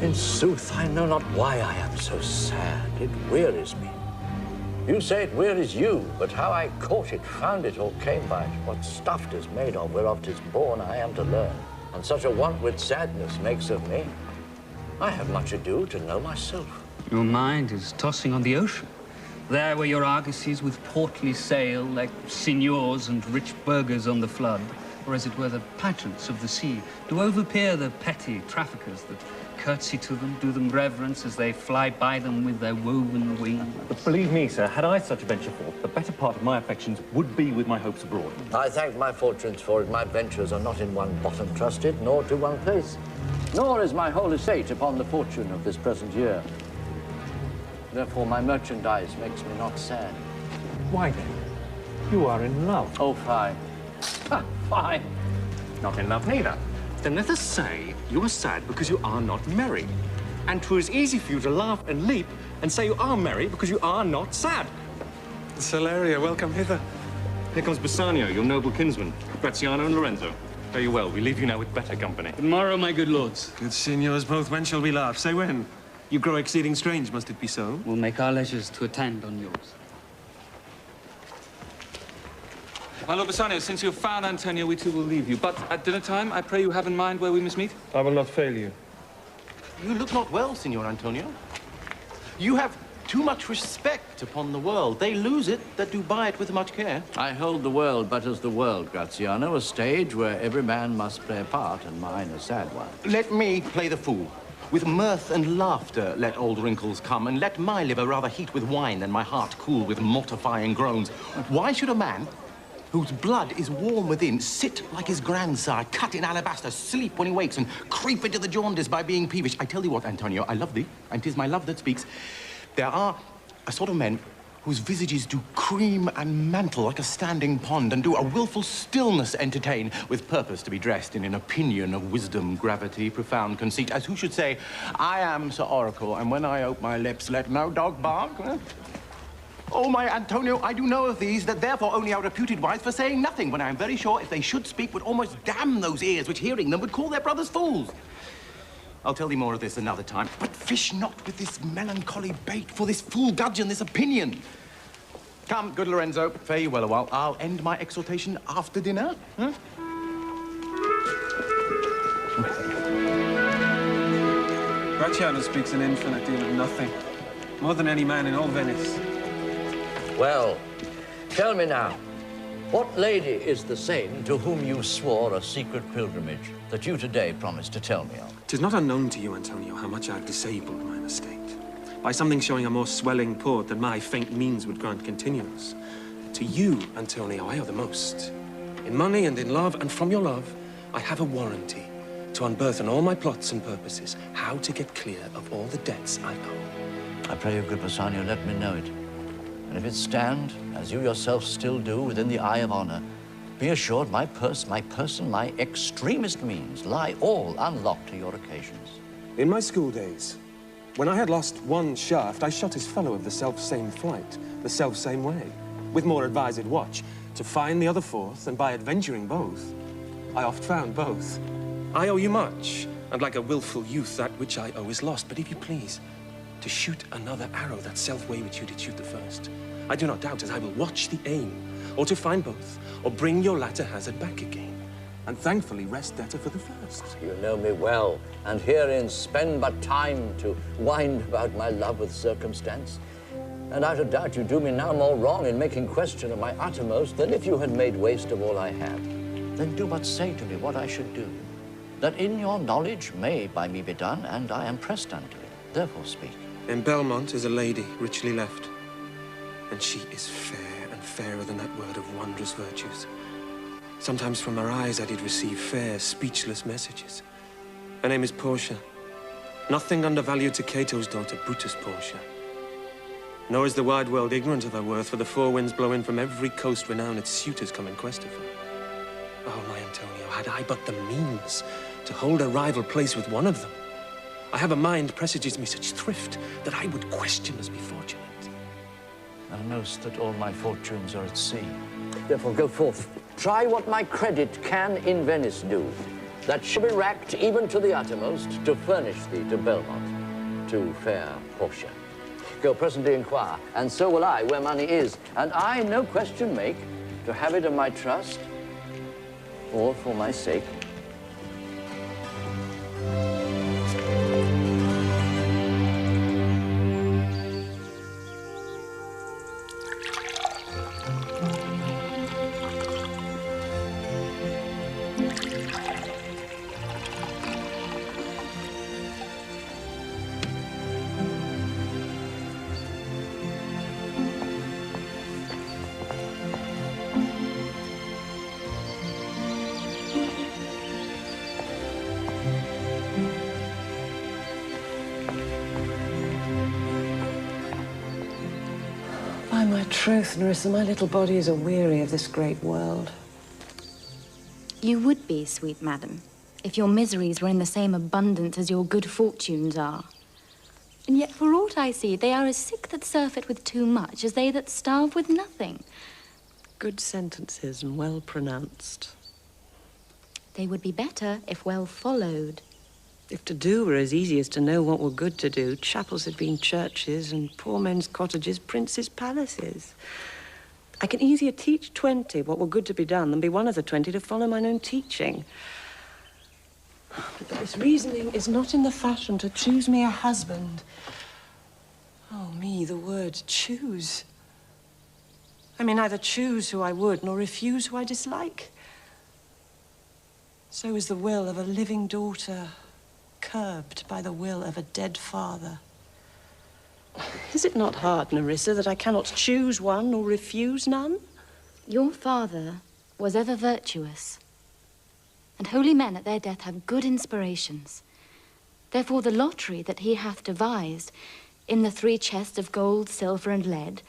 In sooth, I know not why I am so sad. It wearies me. You say it wearies you, but how I caught it, found it, or came by it, what stuff 'tis made of, whereof 'tis born, I am to learn. And such a want with sadness makes of me. I have much ado to know myself. Your mind is tossing on the ocean. There were your argosies with portly sail, like signors and rich burghers on the flood, or as it were the pageants of the sea, to overpeer the petty traffickers that curtsy to them, do them reverence as they fly by them with their woven wings. But believe me, sir, had I such a venture forth, the better part of my affections would be with my hopes abroad. I thank my fortunes for it. My ventures are not in one bottom trusted, nor to one place. Nor is my whole estate upon the fortune of this present year. Therefore, my merchandise makes me not sad. Why then? You are in love. Oh, fine. Ha, fine. Not in love neither. Then let us say you are sad because you are not merry. And 'twas easy for you to laugh and leap and say you are merry because you are not sad. Celeria, welcome hither. Here comes Bassanio, your noble kinsman, Gratiano and Lorenzo. Very well, we leave you now with better company. Tomorrow, my good lords. Good signors both, when shall we laugh? Say when. You grow exceeding strange, must it be so? We'll make our leisures to attend on yours. My Lord Bassanio, since you have found Antonio, we too will leave you. But at dinner time, I pray you have in mind where we must meet. I will not fail you. You look not well, Signor Antonio. You have too much respect upon the world. They lose it that do buy it with much care. I hold the world but as the world, Gratiano, a stage where every man must play a part, and mine a sad one. Let me play the fool. With mirth and laughter let old wrinkles come, and let my liver rather heat with wine than my heart cool with mortifying groans. Why should a man whose blood is warm within sit like his grandsire, cut in alabaster, sleep when he wakes, and creep into the jaundice by being peevish? I tell thee what, Antonio, I love thee, and 'tis my love that speaks. There are a sort of men whose visages do cream and mantle like a standing pond, and do a wilful stillness entertain, with purpose to be dressed in an opinion of wisdom, gravity, profound conceit, as who should say, I am Sir Oracle, and when I ope my lips, let no dog bark. Oh, my Antonio, I do know of these that therefore only are reputed wise for saying nothing, when I am very sure if they should speak would almost damn those ears which hearing them would call their brothers fools. I'll tell thee more of this another time, but fish not with this melancholy bait, for this fool gudgeon, this opinion. Come, good Lorenzo, fare you well a while. I'll end my exhortation after dinner. Huh? Gratiano speaks an infinite deal of nothing. More than any man in all Venice. Well, tell me now, what lady is the same to whom you swore a secret pilgrimage that you today promised to tell me of? 'Tis not unknown to you, Antonio, how much I've disabled mine estate. By something showing a more swelling port than my faint means would grant continuance. To you, Antonio, I owe the most. In money and in love, and from your love, I have a warranty to unburthen all my plots and purposes, how to get clear of all the debts I owe. I pray you, good Bassanio, let me know it. And if it stand, as you yourself still do, within the eye of honor, be assured my purse, my person, my extremest means lie all unlocked to your occasions. In my school days, when I had lost one shaft, I shot his fellow of the self-same flight, the self-same way, with more advised watch, to find the other fourth, and by adventuring both, I oft found both. I owe you much, and like a willful youth, that which I owe is lost. But if you please, to shoot another arrow, that self-way which you did shoot the first, I do not doubt as I will watch the aim, or to find both, or bring your latter hazard back again, and thankfully rest better for the first. You know me well, and herein spend but time to wind about my love with circumstance. And out of doubt you do me now more wrong in making question of my uttermost than if you had made waste of all I have. Then do but say to me what I should do, that in your knowledge may by me be done, and I am pressed unto it. Therefore speak. In Belmont is a lady richly left, and she is fair and fairer than that word of wondrous virtues. Sometimes from her eyes I did receive fair, speechless messages. Her name is Portia. Nothing undervalued to Cato's daughter, Brutus Portia. Nor is the wide world ignorant of her worth, for the four winds blow in from every coast renowned its suitors come in quest of her. Oh, my Antonio, had I but the means to hold a rival place with one of them, I have a mind presages me such thrift that I would question us be fortunate. Thou knowest that all my fortunes are at sea. Therefore go forth, try what my credit can in Venice do, that shall be racked even to the uttermost to furnish thee to Belmont, to fair Portia. Go presently inquire, and so will I where money is, and I no question make to have it of my trust, or for my sake. By my troth, Nerissa, my little body is aweary of this great world. You would be, sweet madam, if your miseries were in the same abundance as your good fortunes are. And yet, for aught I see, they are as sick that surfeit with too much as they that starve with nothing. Good sentences and well pronounced. They would be better if well followed. If to do were as easy as to know what were good to do, chapels had been churches and poor men's cottages princes' palaces. I can easier teach 20 what were good to be done than be one of the 20 to follow mine own teaching. But this reasoning is not in the fashion to choose me a husband. Oh, me, the word choose. I may neither choose who I would nor refuse who I dislike. So is the will of a living daughter curbed by the will of a dead father. Is it not hard, Nerissa, that I cannot choose one nor refuse none? Your father was ever virtuous, and holy men at their death have good inspirations. Therefore the lottery that he hath devised, in the 3 chests of gold, silver, and lead,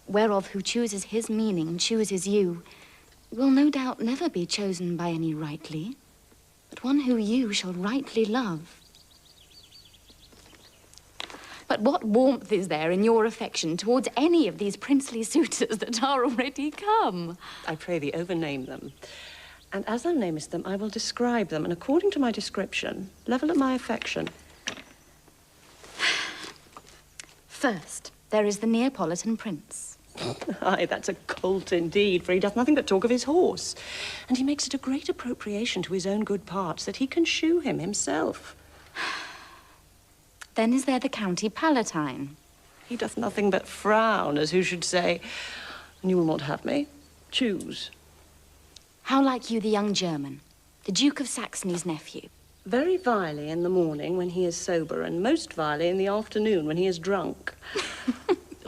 whereof who chooses his meaning chooses you, will no doubt never be chosen by any rightly, but one who you shall rightly love. But what warmth is there in your affection towards any of these princely suitors that are already come? I pray thee, overname them. And as thou namest them, I will describe them, and according to my description, level at my affection. First, there is the Neapolitan prince. Aye, that's a colt indeed, for he doth nothing but talk of his horse. And he makes it a great appropriation to his own good parts that he can shoe him himself. Then is there the County Palatine. He doth nothing but frown, as who should say, you will not have me. Choose. How like you the young German, the Duke of Saxony's nephew? Very vilely in the morning when he is sober, and most vilely in the afternoon when he is drunk.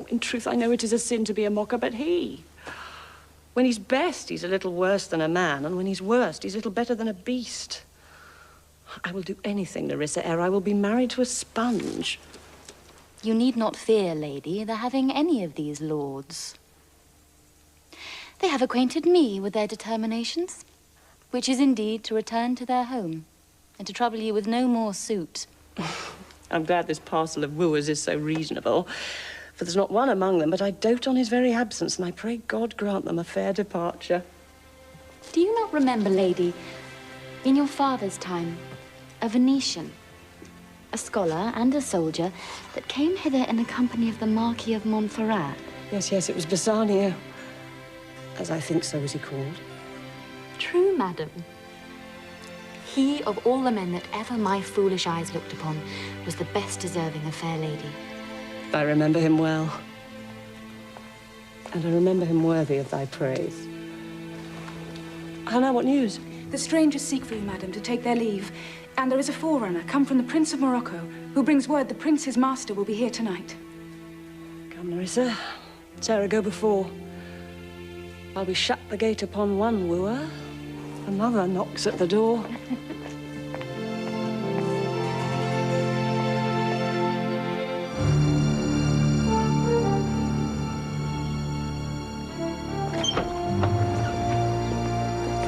In truth, I know it is a sin to be a mocker, but he. When he's best, he's a little worse than a man, and when he's worst, he's little better than a beast. I will do anything, Nerissa, ere I will be married to a sponge. You need not fear, lady, the having any of these lords. They have acquainted me with their determinations, which is indeed to return to their home, and to trouble you with no more suit. I'm glad this parcel of wooers is so reasonable, for there's not one among them but I dote on his very absence, and I pray God grant them a fair departure. Do you not remember, lady, in your father's time, a Venetian, a scholar and a soldier that came hither in the company of the Marquis of Montferrat. Yes, yes, it was Bassanio. As I think so was he called. True, madam. He, of all the men that ever my foolish eyes looked upon, was the best deserving of fair lady. I remember him well. And I remember him worthy of thy praise. How now, what news? The strangers seek for you, madam, to take their leave. And there is a forerunner come from the Prince of Morocco, who brings word the prince, his master, will be here tonight. Come, Nerissa. Sarah, go before. While we shut the gate upon one wooer, another knocks at the door.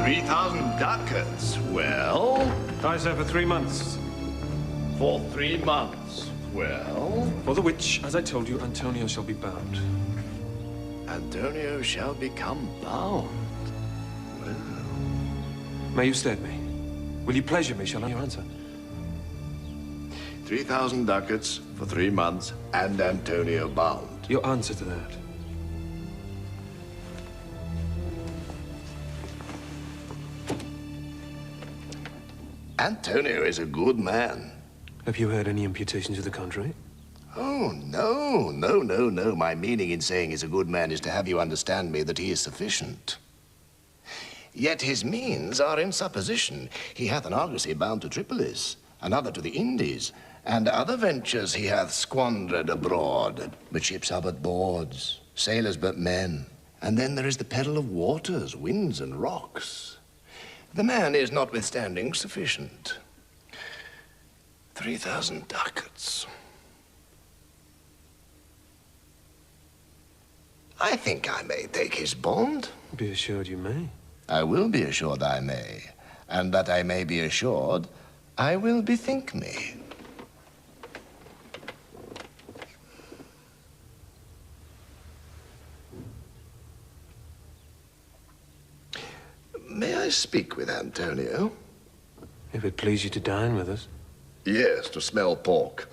$3,000 well? I say for 3 months. For 3 months, well? For the which, as I told you, Antonio shall be bound. Antonio shall become bound. Well. May you stead me? Will you pleasure me, shall I your answer? 3,000 ducats for 3 months and Antonio bound. Your answer to that? Antonio is a good man. Have you heard any imputations to the contrary? Oh, no, no, no, no. My meaning in saying he's a good man is to have you understand me that he is sufficient. Yet his means are in supposition. He hath an argosy bound to Tripolis, another to the Indies, and other ventures he hath squandered abroad. But ships are but boards, sailors but men. And then there is the peril of waters, winds, and rocks. The man is notwithstanding sufficient. 3,000 ducats. I think I may take his bond. Be assured you may. I will be assured I may. And that I may be assured, I will bethink me. May I speak with Antonio? If it please you to dine with us. Yes, to smell pork.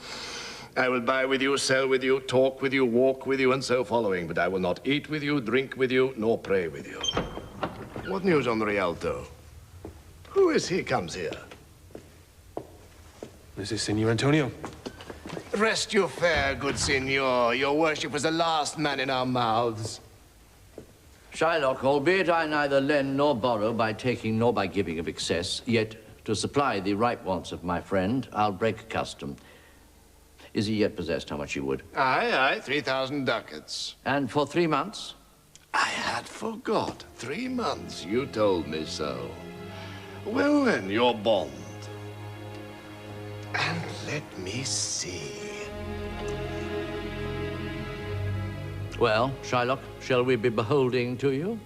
I will buy with you, sell with you, talk with you, walk with you, and so following, but I will not eat with you, drink with you, nor pray with you. What news on the Rialto? Who is he comes here? This is Signor Antonio. Rest you fair, good signor. Your worship was the last man in our mouths. Shylock, albeit I neither lend nor borrow by taking nor by giving of excess, yet to supply the right wants of my friend, I'll break custom. Is he yet possessed how much you would? Aye, 3,000 ducats. And for 3 months? I had forgot. 3 months, you told me so. Well then, your bond. And let me see. Well, Shylock, shall we be beholding to you?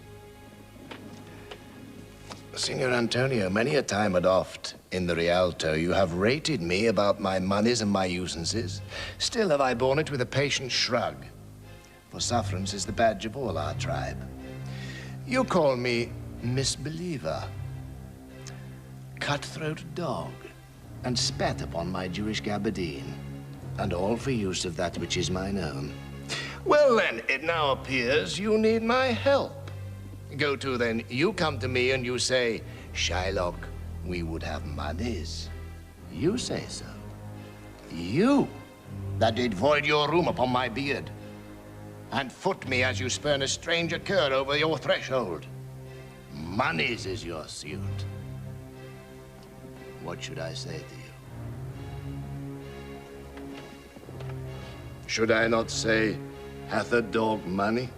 Signor Antonio, many a time and oft in the Rialto you have rated me about my monies and my usances. Still have I borne it with a patient shrug, for sufferance is the badge of all our tribe. You call me misbeliever, cutthroat dog, and spat upon my Jewish gabardine, and all for use of that which is mine own. Well then, it now appears you need my help. Go to then, you come to me and you say, Shylock, we would have monies. You say so. You, that did void your room upon my beard, and foot me as you spurn a stranger cur over your threshold. Monies is your suit. What should I say to you? Should I not say, hath a dog money?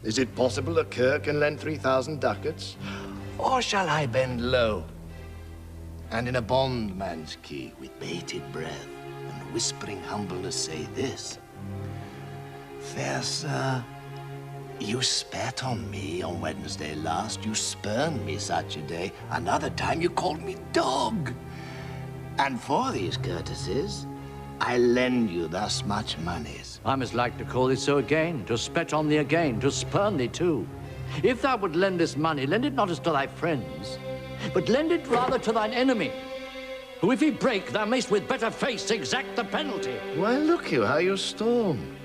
Is it possible a cur can lend 3,000 ducats? Or shall I bend low, and in a bondman's key, with bated breath and whispering humbleness say this? Fair sir, you spat on me on Wednesday last. You spurned me such a day. Another time you called me dog. And for these courtesies, I lend you thus much monies. I must like to call thee so again, to spet on thee again, to spurn thee too. If thou would lend this money, lend it not as to thy friends, but lend it rather to thine enemy. who if he break, thou mayst with better face exact the penalty. Why, look you how you storm.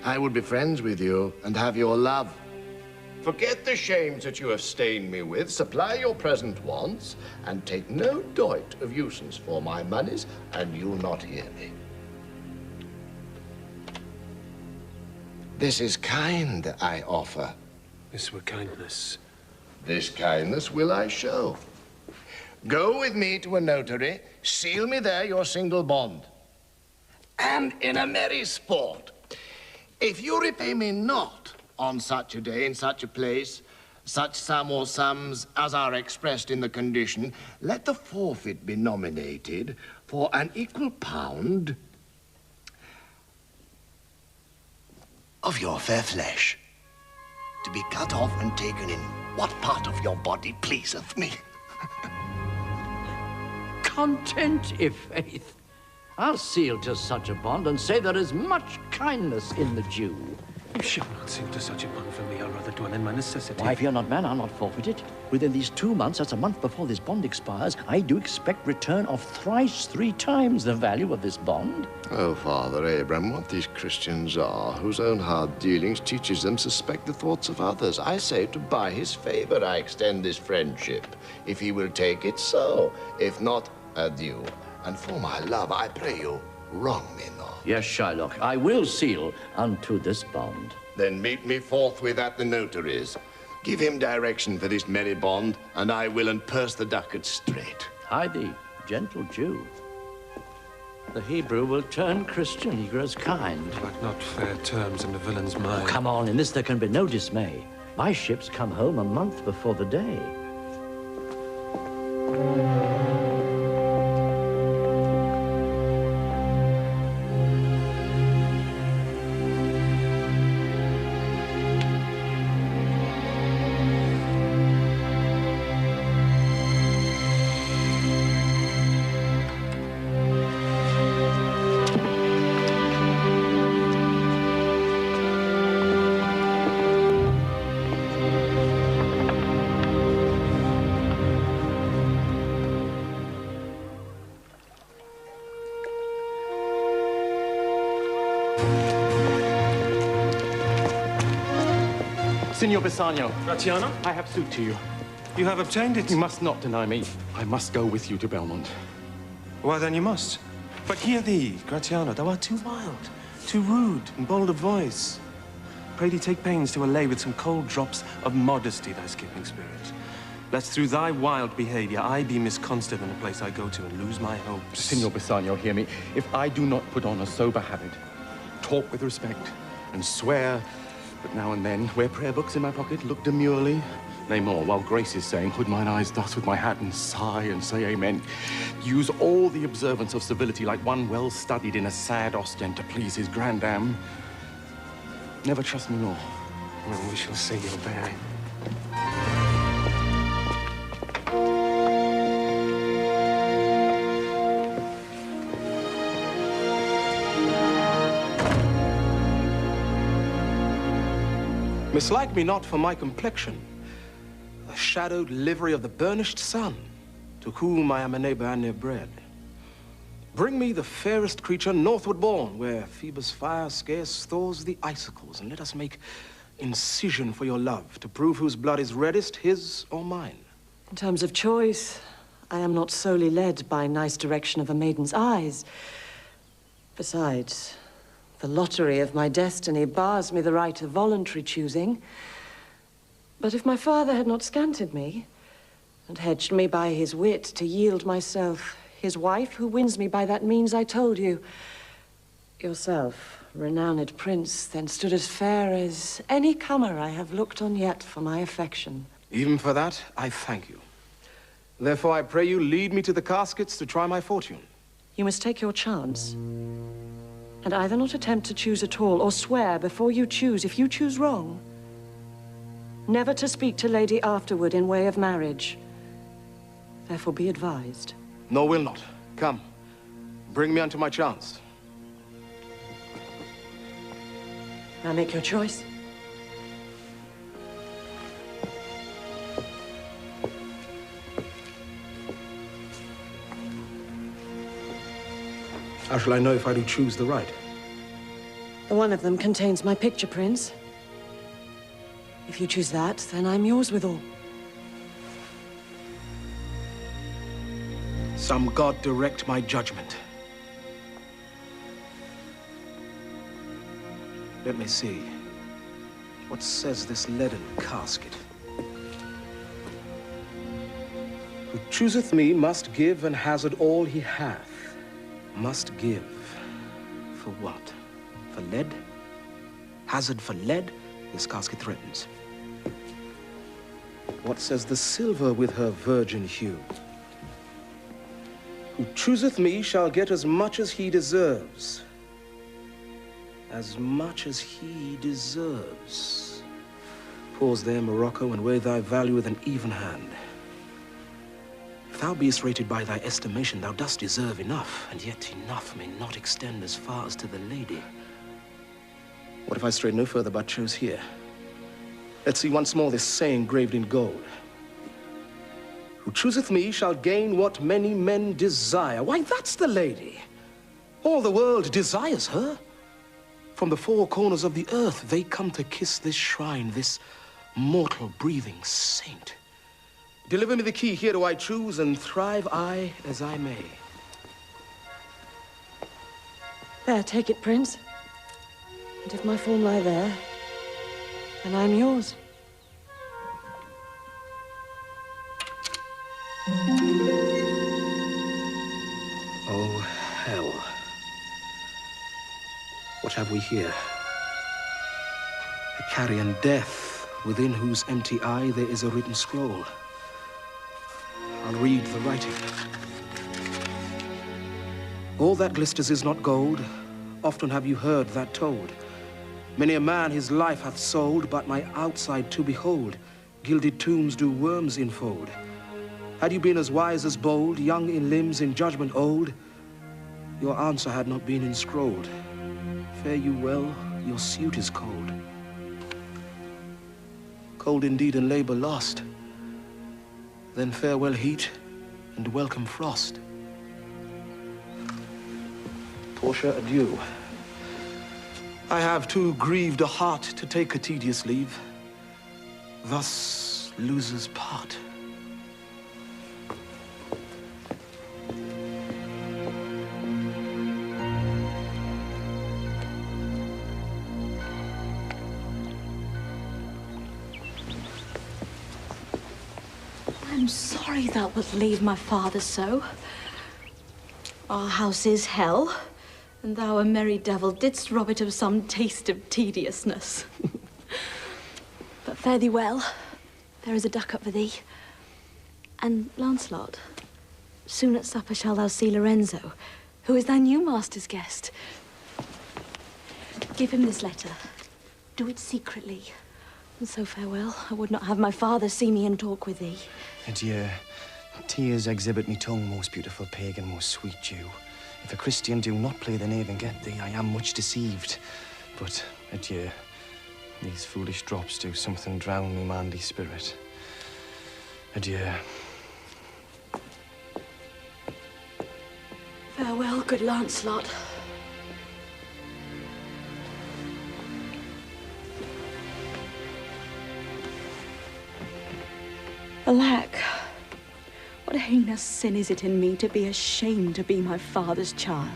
I would be friends with you and have your love. Forget the shames that you have stained me with, supply your present wants, and take no doit of usance for my monies, and you'll not hear me. This is kind I offer. This were kindness. This kindness will I show. Go with me to a notary, seal me there your single bond. And in a merry sport, if you repay me not on such a day, in such a place, such sum or sums as are expressed in the condition, let the forfeit be nominated for an equal pound of your fair flesh, to be cut off and taken in what part of your body pleaseth me. Content, if faith. I'll seal to such a bond and say there is much kindness in the Jew. You shall not seal to such a bond for me. I'll rather dwell in my necessity. Why, fear not, man, I'll not forfeit it. Within these 2 months, that's a month before this bond expires, I do expect return of thrice 3 times the value of this bond. Oh, Father Abraham, what these Christians are, whose own hard dealings teaches them suspect the thoughts of others. I say to buy his favor I extend this friendship. If he will take it, so. If not, adieu. And for my love, I pray you, wrong me not. Yes, Shylock, I will seal unto this bond. Then meet me forthwith at the notary's. Give him direction for this merry bond, and I will unpurse the ducats straight. Hie thee, gentle Jew. The Hebrew will turn Christian, he grows kind. But not fair terms in the villain's mind. Oh, come on, in this there can be no dismay. My ships come home a month before the day. Signor Bassanio. Gratiano? I have suit to you. You have obtained it. You must not deny me. I must go with you to Belmont. Why, then you must. But hear thee, Gratiano, thou art too wild, too rude and bold of voice. Pray thee take pains to allay with some cold drops of modesty thy skipping spirit, lest through thy wild behavior I be misconstant in the place I go to and lose my hopes. Signor Bassanio, hear me. If I do not put on a sober habit, talk with respect, and swear, but now and then wear prayer books in my pocket, look demurely, nay more, while Grace is saying, hood mine eyes thus with my hat and sigh and say amen. Use all the observance of civility like one well studied in a sad Ostend to please his grandam. Never trust me more. Well, we shall see your bearing. Mislike me not for my complexion, the shadowed livery of the burnished sun, to whom I am a neighbor and near bred. Bring me the fairest creature northward born, where Phoebus' fire scarce thaws the icicles, and let us make incision for your love, to prove whose blood is reddest, his or mine. In terms of choice, I am not solely led by nice direction of a maiden's eyes. Besides, the lottery of my destiny bars me the right of voluntary choosing. But if my father had not scanted me, and hedged me by his wit to yield myself his wife, who wins me by that means I told you, yourself, renowned prince, then stood as fair as any comer I have looked on yet for my affection. Even for that, I thank you. Therefore, I pray you lead me to the caskets to try my fortune. You must take your chance. And either not attempt to choose at all, or swear before you choose, if you choose wrong, never to speak to lady afterward in way of marriage. Therefore be advised. Nor will not. Come, bring me unto my chance. Now make your choice. How shall I know if I do choose the right? The one of them contains my picture, Prince. If you choose that, then I'm yours withal. Some god direct my judgment. Let me see. What says this leaden casket? Who chooseth me must give and hazard all he hath. Must give. For what? For lead? Hazard for lead? This casket threatens. What says the silver with her virgin hue? Who chooseth me shall get as much as he deserves. As much as he deserves. Pause there, Morocco, and weigh thy value with an even hand. If thou beest rated by thy estimation, thou dost deserve enough, and yet enough may not extend as far as to the lady. What if I strayed no further but chose here? Let's see once more this saying graved in gold. Who chooseth me shall gain what many men desire. Why, that's the lady. All the world desires her. From the four corners of the earth, they come to kiss this shrine, this mortal breathing saint. Deliver me the key, here do I choose, and thrive I as I may. There, take it, Prince. And if my form lie there, then I'm yours. Oh, hell. What have we here? A carrion death, within whose empty eye there is a written scroll. I'll read the writing. All that glisters is not gold. Often have you heard that told. Many a man his life hath sold, but my outside to behold. Gilded tombs do worms enfold. Had you been as wise as bold, young in limbs, in judgment old, your answer had not been inscrolled. Fare you well, your suit is cold. Cold indeed and labor lost. Then farewell heat and welcome frost. Portia, adieu. I have too grieved a heart to take a tedious leave. Thus losers part. I'm sorry thou wilt leave my father so. Our house is hell, and thou, a merry devil, didst rob it of some taste of tediousness. But fare thee well. There is a duck up for thee. And, Lancelot, soon at supper shalt thou see Lorenzo, who is thy new master's guest. Give him this letter. Do it secretly. And so farewell. I would not have my father see me and talk with thee. Adieu. Tears exhibit me tongue, most beautiful pagan, most sweet Jew. If a Christian do not play the knave and get thee, I am much deceived. But adieu. These foolish drops do something drown me manly spirit. Adieu. Farewell, good Lancelot. Alack, what heinous sin is it in me to be ashamed to be my father's child,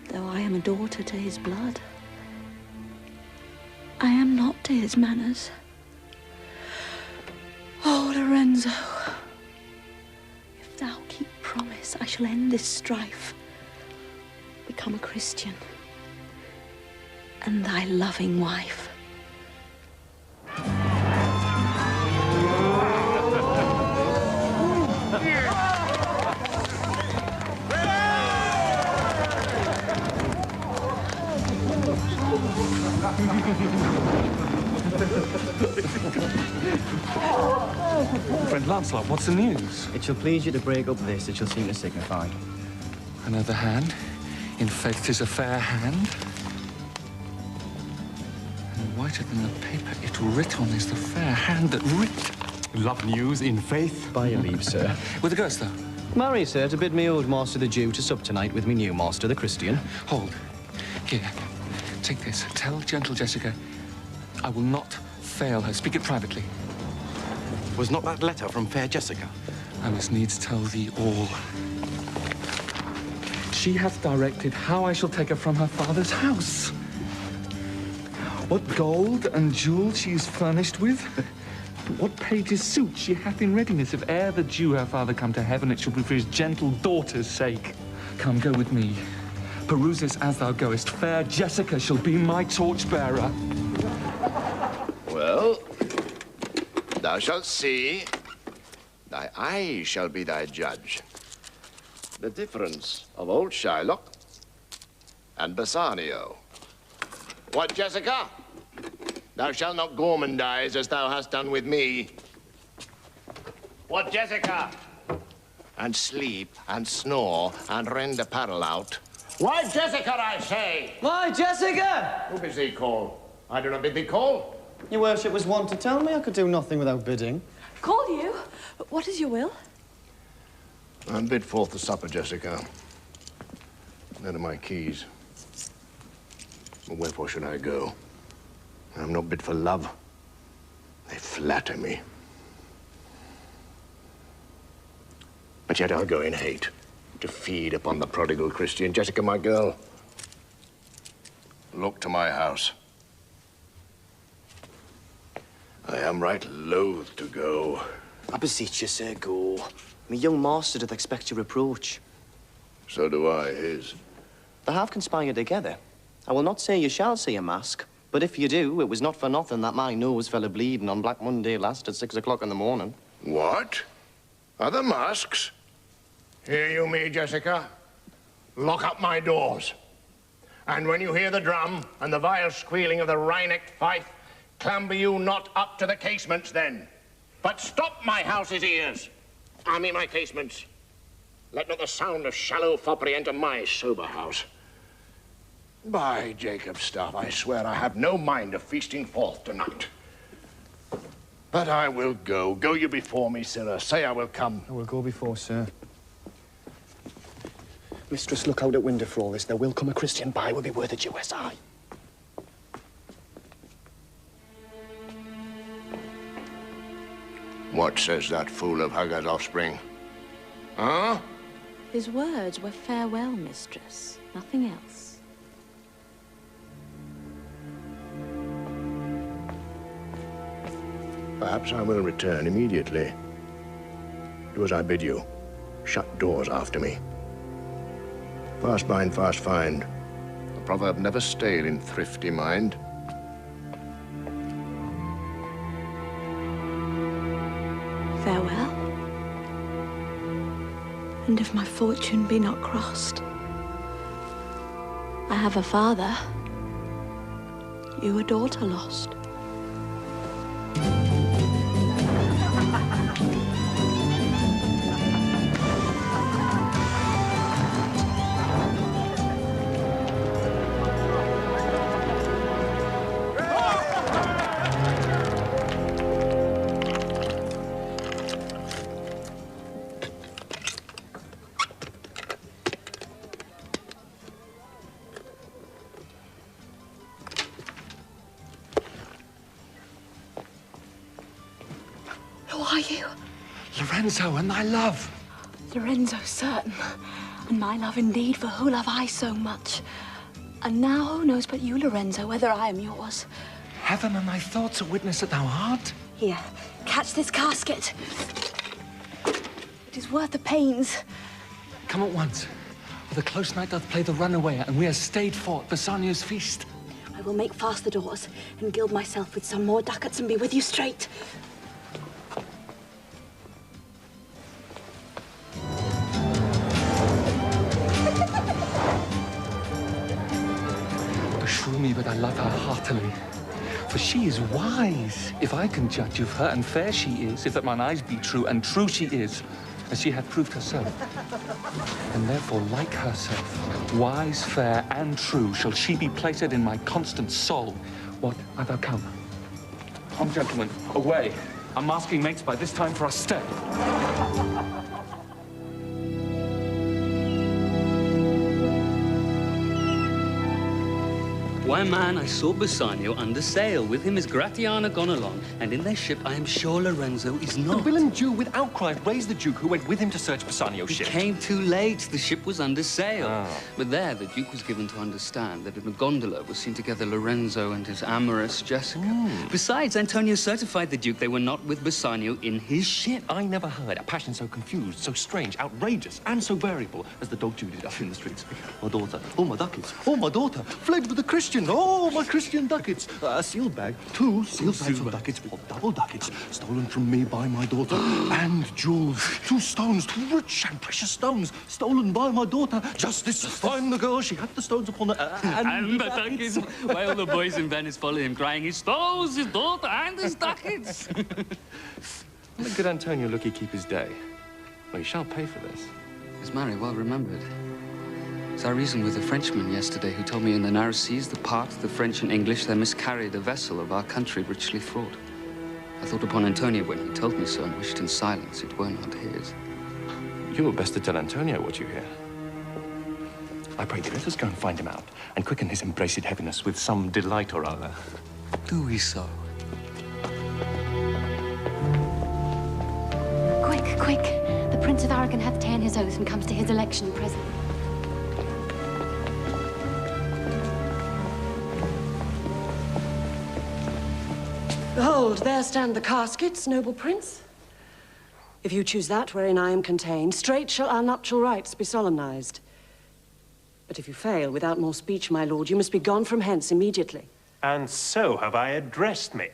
though I am a daughter to his blood. I am not to his manners. Oh, Lorenzo, if thou keep promise, I shall end this strife, become a Christian, and thy loving wife. Friend Lancelot, what's the news? It shall please you to break up this, it shall seem to signify. Another hand. In faith, 'tis a fair hand. And whiter than the paper it writ on is the fair hand that writ. Love news in faith. By your leave, sir. With the ghost, though? Marry, sir, to bid me old master the Jew to sup tonight with me new master the Christian. Hold. Here, take this. Tell gentle Jessica I will not fail her. Speak it privately. Was not that letter from fair Jessica? I must needs tell thee all. She hath directed how I shall take her from her father's house. What gold and jewels she is furnished with. What page's suit she hath in readiness. If e'er the Jew her father come to heaven, it shall be for his gentle daughter's sake. Come, go with me. Peruse this as thou goest. Fair Jessica shall be my torchbearer. Well, thou shalt see. Thy eye shall be thy judge. The difference of old Shylock and Bassanio. What, Jessica? Thou shalt not gormandize as thou hast done with me. What, Jessica? And sleep and snore and rend apparel out. Why, Jessica, I say? Why, Jessica? Who bids thee call? I do not bid thee call. Your worship was wont to tell me I could do nothing without bidding. Call you? What is your will? And bid forth the supper, Jessica. There are my keys. But wherefore should I go? I am not bid for love. They flatter me. But yet I'll go in hate to feed upon the prodigal Christian. Jessica, my girl, look to my house. I am right loath to go. I beseech you, sir, go. My young master doth expect your reproach. So do I, his. They have conspired together. I will not say you shall see a mask, but if you do, it was not for nothing that my nose fell a-bleeding on Black Monday last at 6 o'clock in the morning. What? Other masks? Hear you me, Jessica? Lock up my doors. And when you hear the drum and the vile squealing of the wry-necked fife, clamber you not up to the casements then, but stop my house's ears. I mean my casements. Let not the sound of shallow foppery enter my sober house. By Jacob's staff, I swear I have no mind of feasting forth tonight. But I will go. Go you before me, sirrah. Say I will come. I will go before, sir. Mistress, look out at window for all this. There will come a Christian by, will be worth a Jew, S.I. What says that fool of Hagar's offspring? Huh? His words were farewell, mistress. Nothing else. Perhaps I will return immediately. Do as I bid you. Shut doors after me. Fast bind, fast find. The proverb never stale in thrifty mind. Farewell. And if my fortune be not crossed, I have a father, you a daughter lost. Lorenzo, and thy love. Lorenzo, certain. And my love indeed, for who love I so much? And now who knows but you, Lorenzo, whether I am yours? Heaven and thy thoughts are witness that thou art. Here, catch this casket. It is worth the pains. Come at once, for the close night doth play the runaway, and we are stayed for at Bassanio's feast. I will make fast the doors, and gild myself with some more ducats, and be with you straight. Beshrew me, but I love her heartily. For she is wise, if I can judge of her, and fair she is, if that mine eyes be true, and true she is, as she hath proved herself. And therefore, like herself, wise, fair, and true, shall she be placed in my constant soul. What, art thou come? Come, gentlemen, away. Our masking mates by this time for our stay. Why, man, I saw Bassanio under sail. With him is Gratiano gone along, and in their ship I am sure Lorenzo is not. The villain Jew with outcry raised the Duke who went with him to search Bassanio's ship. He came too late. The ship was under sail. But there, the Duke was given to understand that in a gondola was seen together Lorenzo and his amorous Jessica. Besides, Antonio certified the Duke they were not with Bassanio in his ship. I never heard a passion so confused, so strange, outrageous, and so variable as the dog Judy up in the streets. My daughter, oh, my ducats, oh, my daughter, fled with the Christian, oh, my Christian ducats. A sealed bag, 2 sealed bags of ducats, for double ducats, stolen from me by my daughter, and jewels, 2 stones, 2 rich and precious stones, stolen by my daughter. Justice, find the girl, she had the stones upon her, and the ducats. Why all the boys in Venice follow him, crying, he stole his daughter and his ducats. Let good Antonio look he keep his day. Well, he shall pay for this. Is Mary well remembered? As I reasoned with a Frenchman yesterday who told me in the narrow seas, the part, the French and English, there miscarried a vessel of our country richly fraught. I thought upon Antonio when he told me so and wished in silence it were not his. You were best to tell Antonio what you hear. I pray thee, let us go and find him out, and quicken his embraced heaviness with some delight or other. Do we so? Quick, quick! The Prince of Aragon hath ta'en his oath and comes to his election present. Behold, there stand the caskets, noble prince. If you choose that wherein I am contained, straight shall our nuptial rites be solemnized. But if you fail without more speech, my lord, you must be gone from hence immediately. And so have I addressed me.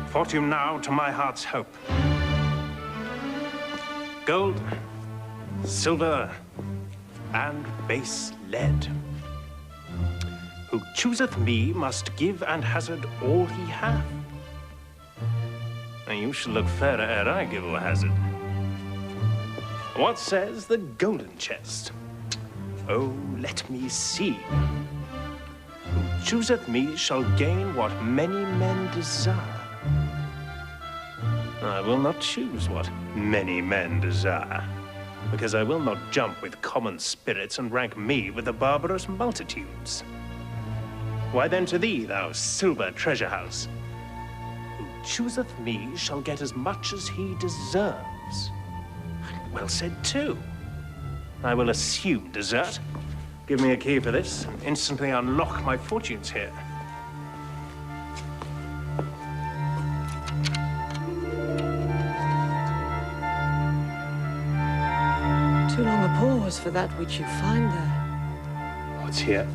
Fortune now to my heart's hope. Gold, silver, and base lead. Who chooseth me must give and hazard all he hath. And you shall look fairer ere I give or hazard. What says the golden chest? Oh, let me see. Who chooseth me shall gain what many men desire. I will not choose what many men desire, because I will not jump with common spirits and rank me with the barbarous multitudes. Why then to thee, thou silver treasure house? Who chooseth me shall get as much as he deserves. Well said, too. I will assume desert. Give me a key for this, and instantly unlock my fortunes here. Too long a pause for that which you find there. What's here?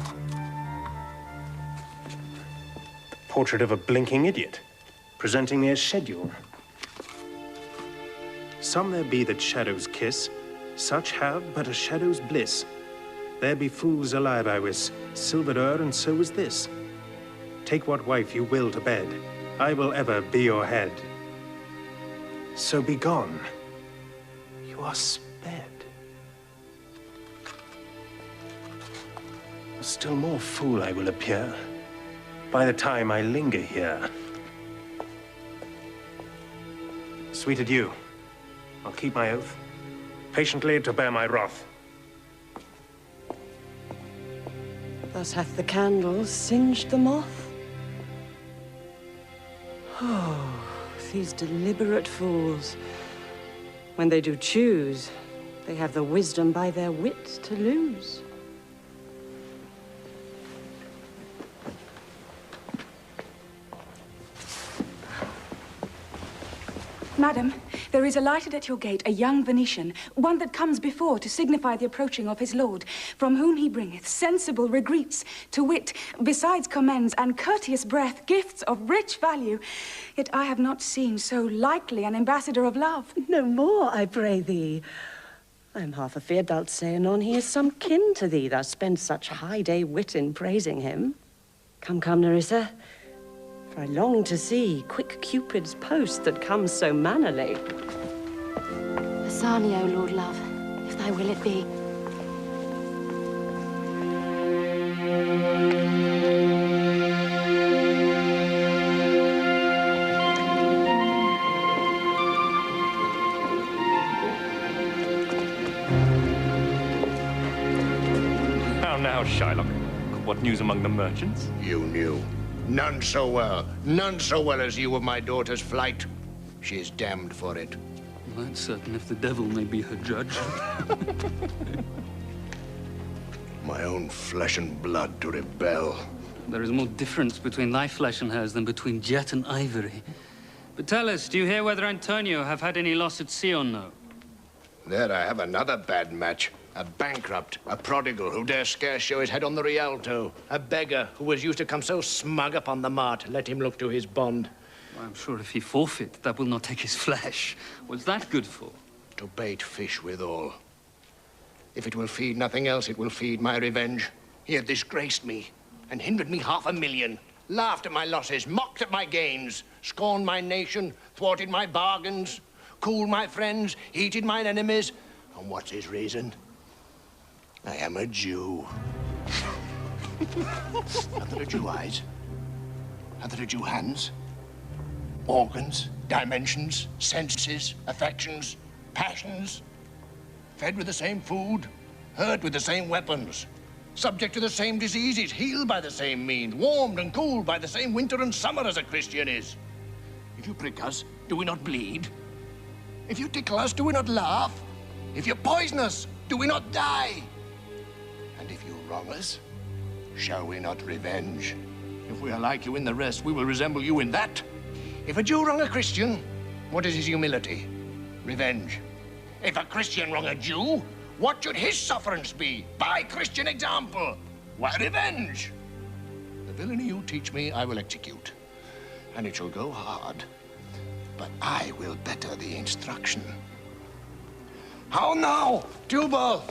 The portrait of a blinking idiot, presenting me a schedule. Some there be that shadows kiss, such have but a shadow's bliss. There be fools alive, I wis, silvered o'er, and so is this. Take what wife you will to bed, I will ever be your head. So be gone, you are sped. Still more fool I will appear, by the time I linger here. Sweet adieu. I'll keep my oath, patiently to bear my wrath. Thus hath the candle singed the moth. Oh, these deliberate fools. When they do choose, they have the wisdom by their wit to lose. Madam, there is alighted at your gate a young Venetian, one that comes before to signify the approaching of his lord, from whom he bringeth sensible regreets, to wit, besides commends and courteous breath, gifts of rich value. Yet I have not seen so likely an ambassador of love. No more, I pray thee. I am half afeard thou'lt say anon he is some kin to thee, thou spend such high day wit in praising him. Come, come, Nerissa. For I long to see quick Cupid's post that comes so mannerly. Bassanio, Lord love, if thy will it be. now, Shylock. What news among the merchants? You knew. None so well as you of my daughter's flight. She is damned for it. Well, that's certain if the devil may be her judge. My own flesh and blood to rebel. There is more difference between thy flesh and hers than between jet and ivory. But tell us, do you hear whether Antonio have had any loss at sea or no? There I have another bad match. A bankrupt, a prodigal who dare scarce show his head on the Rialto. A beggar who was used to come so smug upon the mart. Let him look to his bond. I'm sure if he forfeit, that will not take his flesh. What's that good for? To bait fish withal. If it will feed nothing else, it will feed my revenge. He had disgraced me and hindered me 500,000. Laughed at my losses, mocked at my gains, scorned my nation, thwarted my bargains, cooled my friends, heated mine enemies. And what's his reason? I am a Jew. Are there Jew eyes? Are there Jew hands? Organs, dimensions, senses, affections, passions? Fed with the same food, hurt with the same weapons, subject to the same diseases, healed by the same means, warmed and cooled by the same winter and summer as a Christian is. If you prick us, do we not bleed? If you tickle us, do we not laugh? If you poison us, do we not die? And if you wrong us, shall we not revenge? If we are like you in the rest, we will resemble you in that. If a Jew wrong a Christian, what is his humility? Revenge. If a Christian wrong a Jew, what should his sufferance be? By Christian example. Why revenge? The villainy you teach me, I will execute. And it shall go hard, but I will better the instruction. How now, Tubal?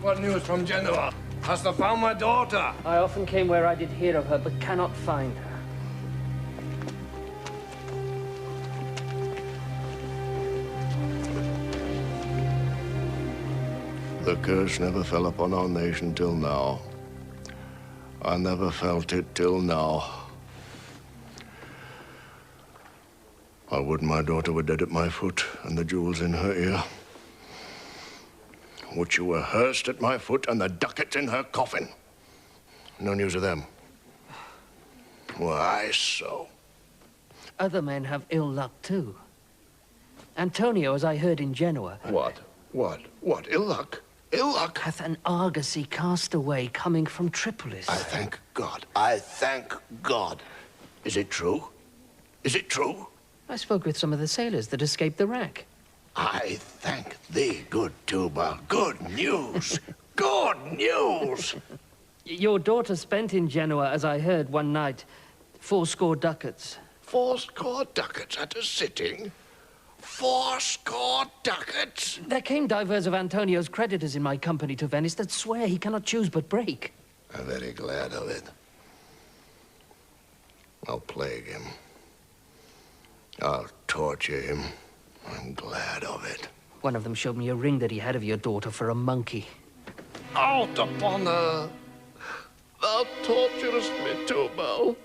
What news from Genoa? Hast thou found my daughter? I often came where I did hear of her, but cannot find her. The curse never fell upon our nation till now. I never felt it till now. I would my daughter were dead at my foot and the jewels in her ear. Would she were hearsed at my foot and the ducats in her coffin. No news of them. Why so? Other men have ill luck too. Antonio, as I heard in Genoa... What? Ill luck? Ill luck? Hath an argosy cast away coming from Tripolis. I thank God. I thank God. Is it true? Is it true? I spoke with some of the sailors that escaped the wreck. I thank thee, good Tubal. Good news. Good news. Your daughter spent in Genoa, as I heard one night, 80 ducats. 80 ducats at a sitting? 80 ducats? There came divers of Antonio's creditors in my company to Venice that swear he cannot choose but break. I'm very glad of it. I'll plague him. I'll torture him. I'm glad of it. One of them showed me a ring that he had of your daughter for a monkey. Out upon her! Thou torturest me, Tubal.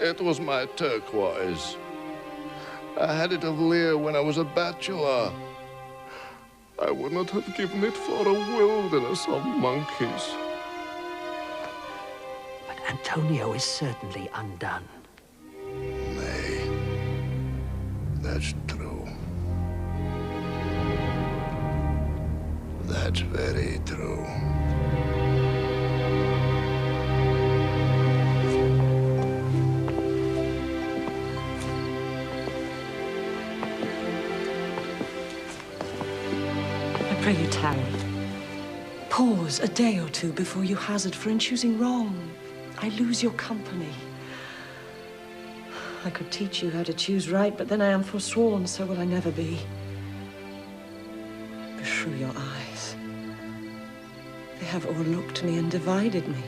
It was my turquoise. I had it of Lear when I was a bachelor. I would not have given it for a wilderness of monkeys. But Antonio is certainly undone. Nay, that's true. That's very true. Pray you tarry. Pause a day or two before you hazard, for in choosing wrong, I lose your company. I could teach you how to choose right, but then I am forsworn, so will I never be. Beshrew your eyes. They have o'erlooked me and divided me.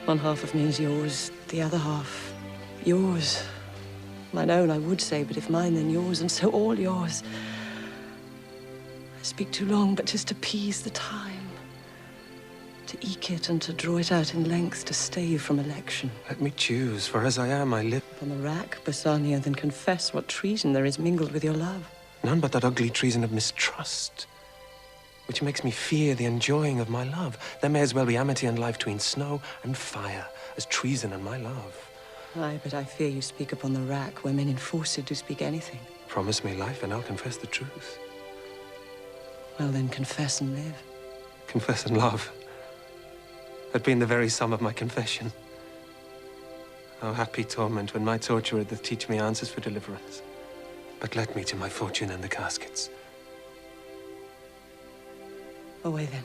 One half of me is yours, the other half yours. Mine own, I would say, but if mine, then yours, and so all yours. I speak too long, but 'tis to appease the time, to eke it and to draw it out in length, to stay from election. Let me choose, for as I am, I live. Upon the rack, Bassanio, then confess what treason there is mingled with your love. None but that ugly treason of mistrust. which makes me fear the enjoying of my love. There may as well be amity and life between snow and fire as treason and my love. Aye, but I fear you speak upon the rack where men enforced do speak anything. Promise me life and I'll confess the truth. Well, then confess and live. Confess and love. Had been the very sum of my confession. Oh, happy torment when my torturer doth teach me answers for deliverance. But let me to my fortune and the caskets. Away then.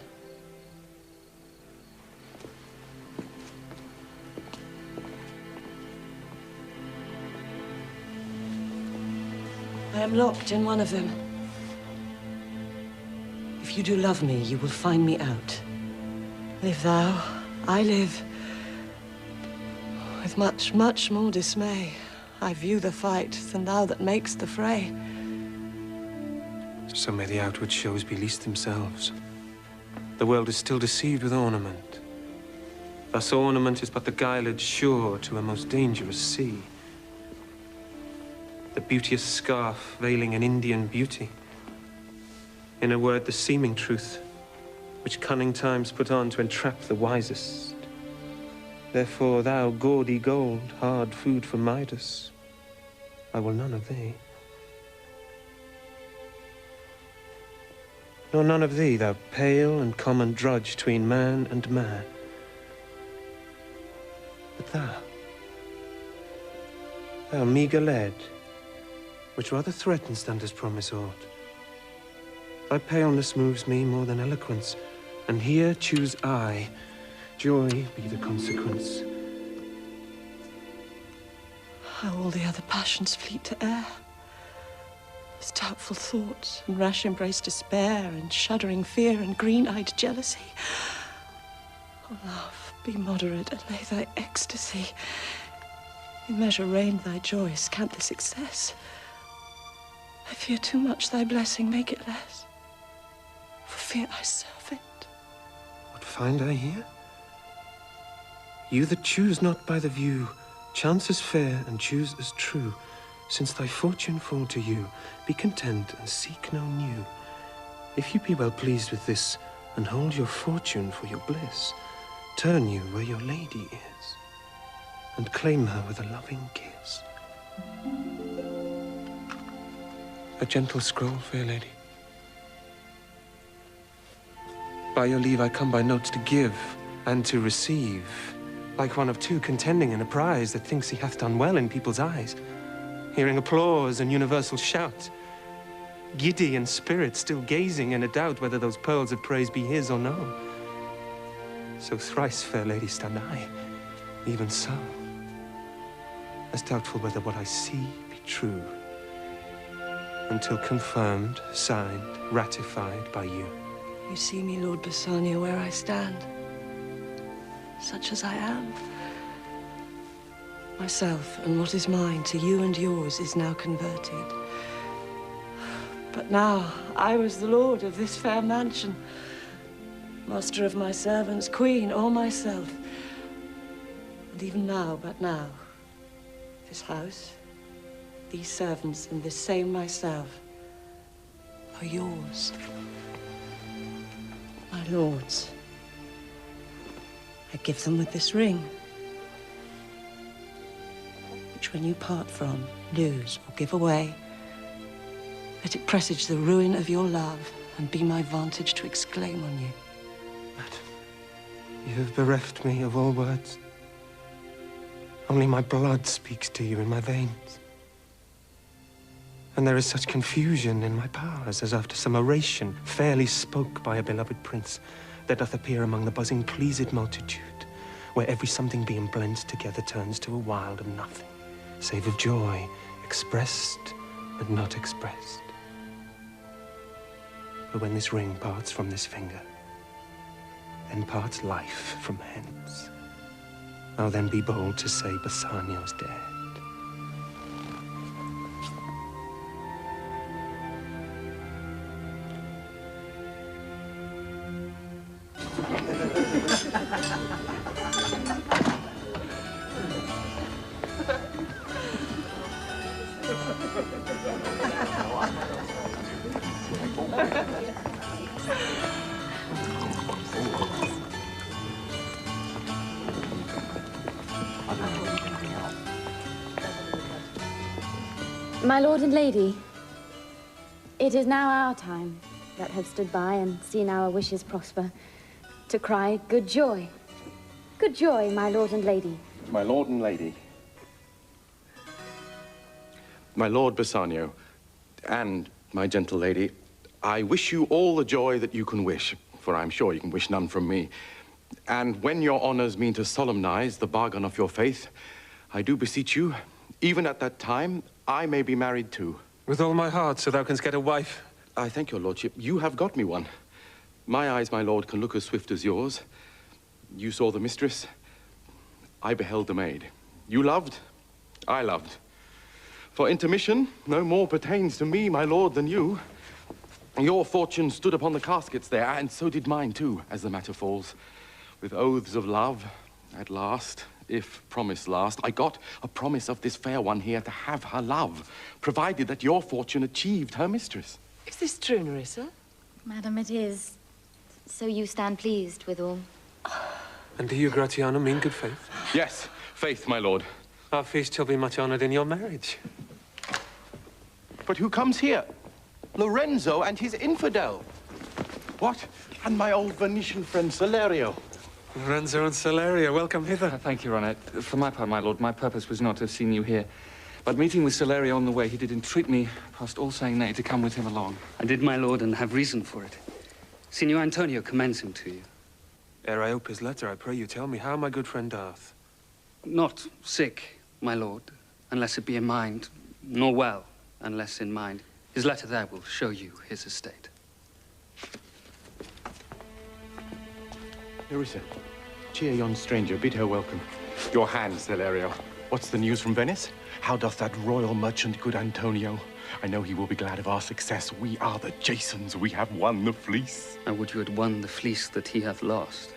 I am locked in one of them. If you do love me, you will find me out. Live thou, I live. With much, much more dismay, I view the fight than thou that makest the fray. So may the outward shows be least themselves. The world is still deceived with ornament. Thus ornament is but the guiled shore to a most dangerous sea. The beauteous scarf veiling an Indian beauty. In a word, the seeming truth, which cunning times put on to entrap the wisest. Therefore, thou gaudy gold, hard food for Midas, I will none of thee. Nor none of thee, thou pale and common drudge between man and man. But thou meagre lead, which rather threatens than does promise aught. Thy paleness moves me more than eloquence, and here choose I, joy be the consequence. How all the other passions fleet to air. As doubtful thoughts, and rash embrace despair, and shuddering fear, and green-eyed jealousy. Oh, love, be moderate, allay thy ecstasy. In measure reign thy joy, scant this excess. I fear too much thy blessing, make it less. For fear I serve it. What find I here? You that choose not by the view, chance as fair and choose as true. Since thy fortune fall to you, be content and seek no new. If you be well pleased with this, and hold your fortune for your bliss, turn you where your lady is, and claim her with a loving kiss. A gentle scroll, fair lady. By your leave I come by notes to give and to receive, like one of two contending in a prize that thinks he hath done well in people's eyes, hearing applause and universal shout, giddy in spirit, still gazing in a doubt whether those pearls of praise be his or no. So thrice, fair lady, stand I, even so, as doubtful whether what I see be true, until confirmed, signed, ratified by you. You see me, Lord Bassanio, where I stand, such as I am. Myself and what is mine to you and yours is now converted. But now I was the lord of this fair mansion, master of my servants, queen, or myself. And even now, but now, this house, these servants, and this same myself are yours. My lords, I give them with this ring, which when you part from, lose, or give away, let it presage the ruin of your love and be my vantage to exclaim on you. You have bereft me of all words. Only my blood speaks to you in my veins. And there is such confusion in my powers as after some oration fairly spoke by a beloved prince that doth appear among the buzzing pleased multitude, where every something being blent together turns to a wild of nothing, save of joy expressed and not expressed. But when this ring parts from this finger, then parts life from hence. I'll then be bold to say Bassanio's dead. My lord and lady, it is now our time that have stood by and seen our wishes prosper to cry good joy. Good joy, my lord and lady. My lord and lady. My lord Bassanio, and my gentle lady, I wish you all the joy that you can wish, for I'm sure you can wish none from me. And when your honors mean to solemnize the bargain of your faith, I do beseech you, even at that time, I may be married too. With all my heart, so thou canst get a wife. I thank your lordship. You have got me one. My eyes, my lord, can look as swift as yours. You saw the mistress. I beheld the maid. You loved. I loved. For intermission no more pertains to me, my lord, than you. Your fortune stood upon the caskets there, and so did mine too, as the matter falls. With oaths of love, at last, if promise last, I got a promise of this fair one here to have her love, provided that your fortune achieved her mistress. Is this true, Nerissa? Madam, it is. So you stand pleased with all. And do you, Gratiano, mean good faith? Yes, faith, my lord. Our feast shall be much honored in your marriage. But who comes here? Lorenzo and his infidel. What? And my old Venetian friend, Salerio. Lorenzo and Salerio, welcome hither. Thank you, Ronette. For my part, my lord, my purpose was not to have seen you here. But meeting with Salerio on the way, he did entreat me, past all saying nay, to come with him along. I did, my lord, and have reason for it. Signor Antonio commends him to you. Ere I ope his letter, I pray you tell me how my good friend doth. Not sick, my lord, unless it be in mind, nor well, unless in mind. His letter there will show you his estate. Nerissa, cheer yon stranger, bid her welcome. Your hand, Salerio. What's the news from Venice? How doth that royal merchant, good Antonio? I know he will be glad of our success. We are the Jasons. We have won the fleece. I would you had won the fleece that he hath lost.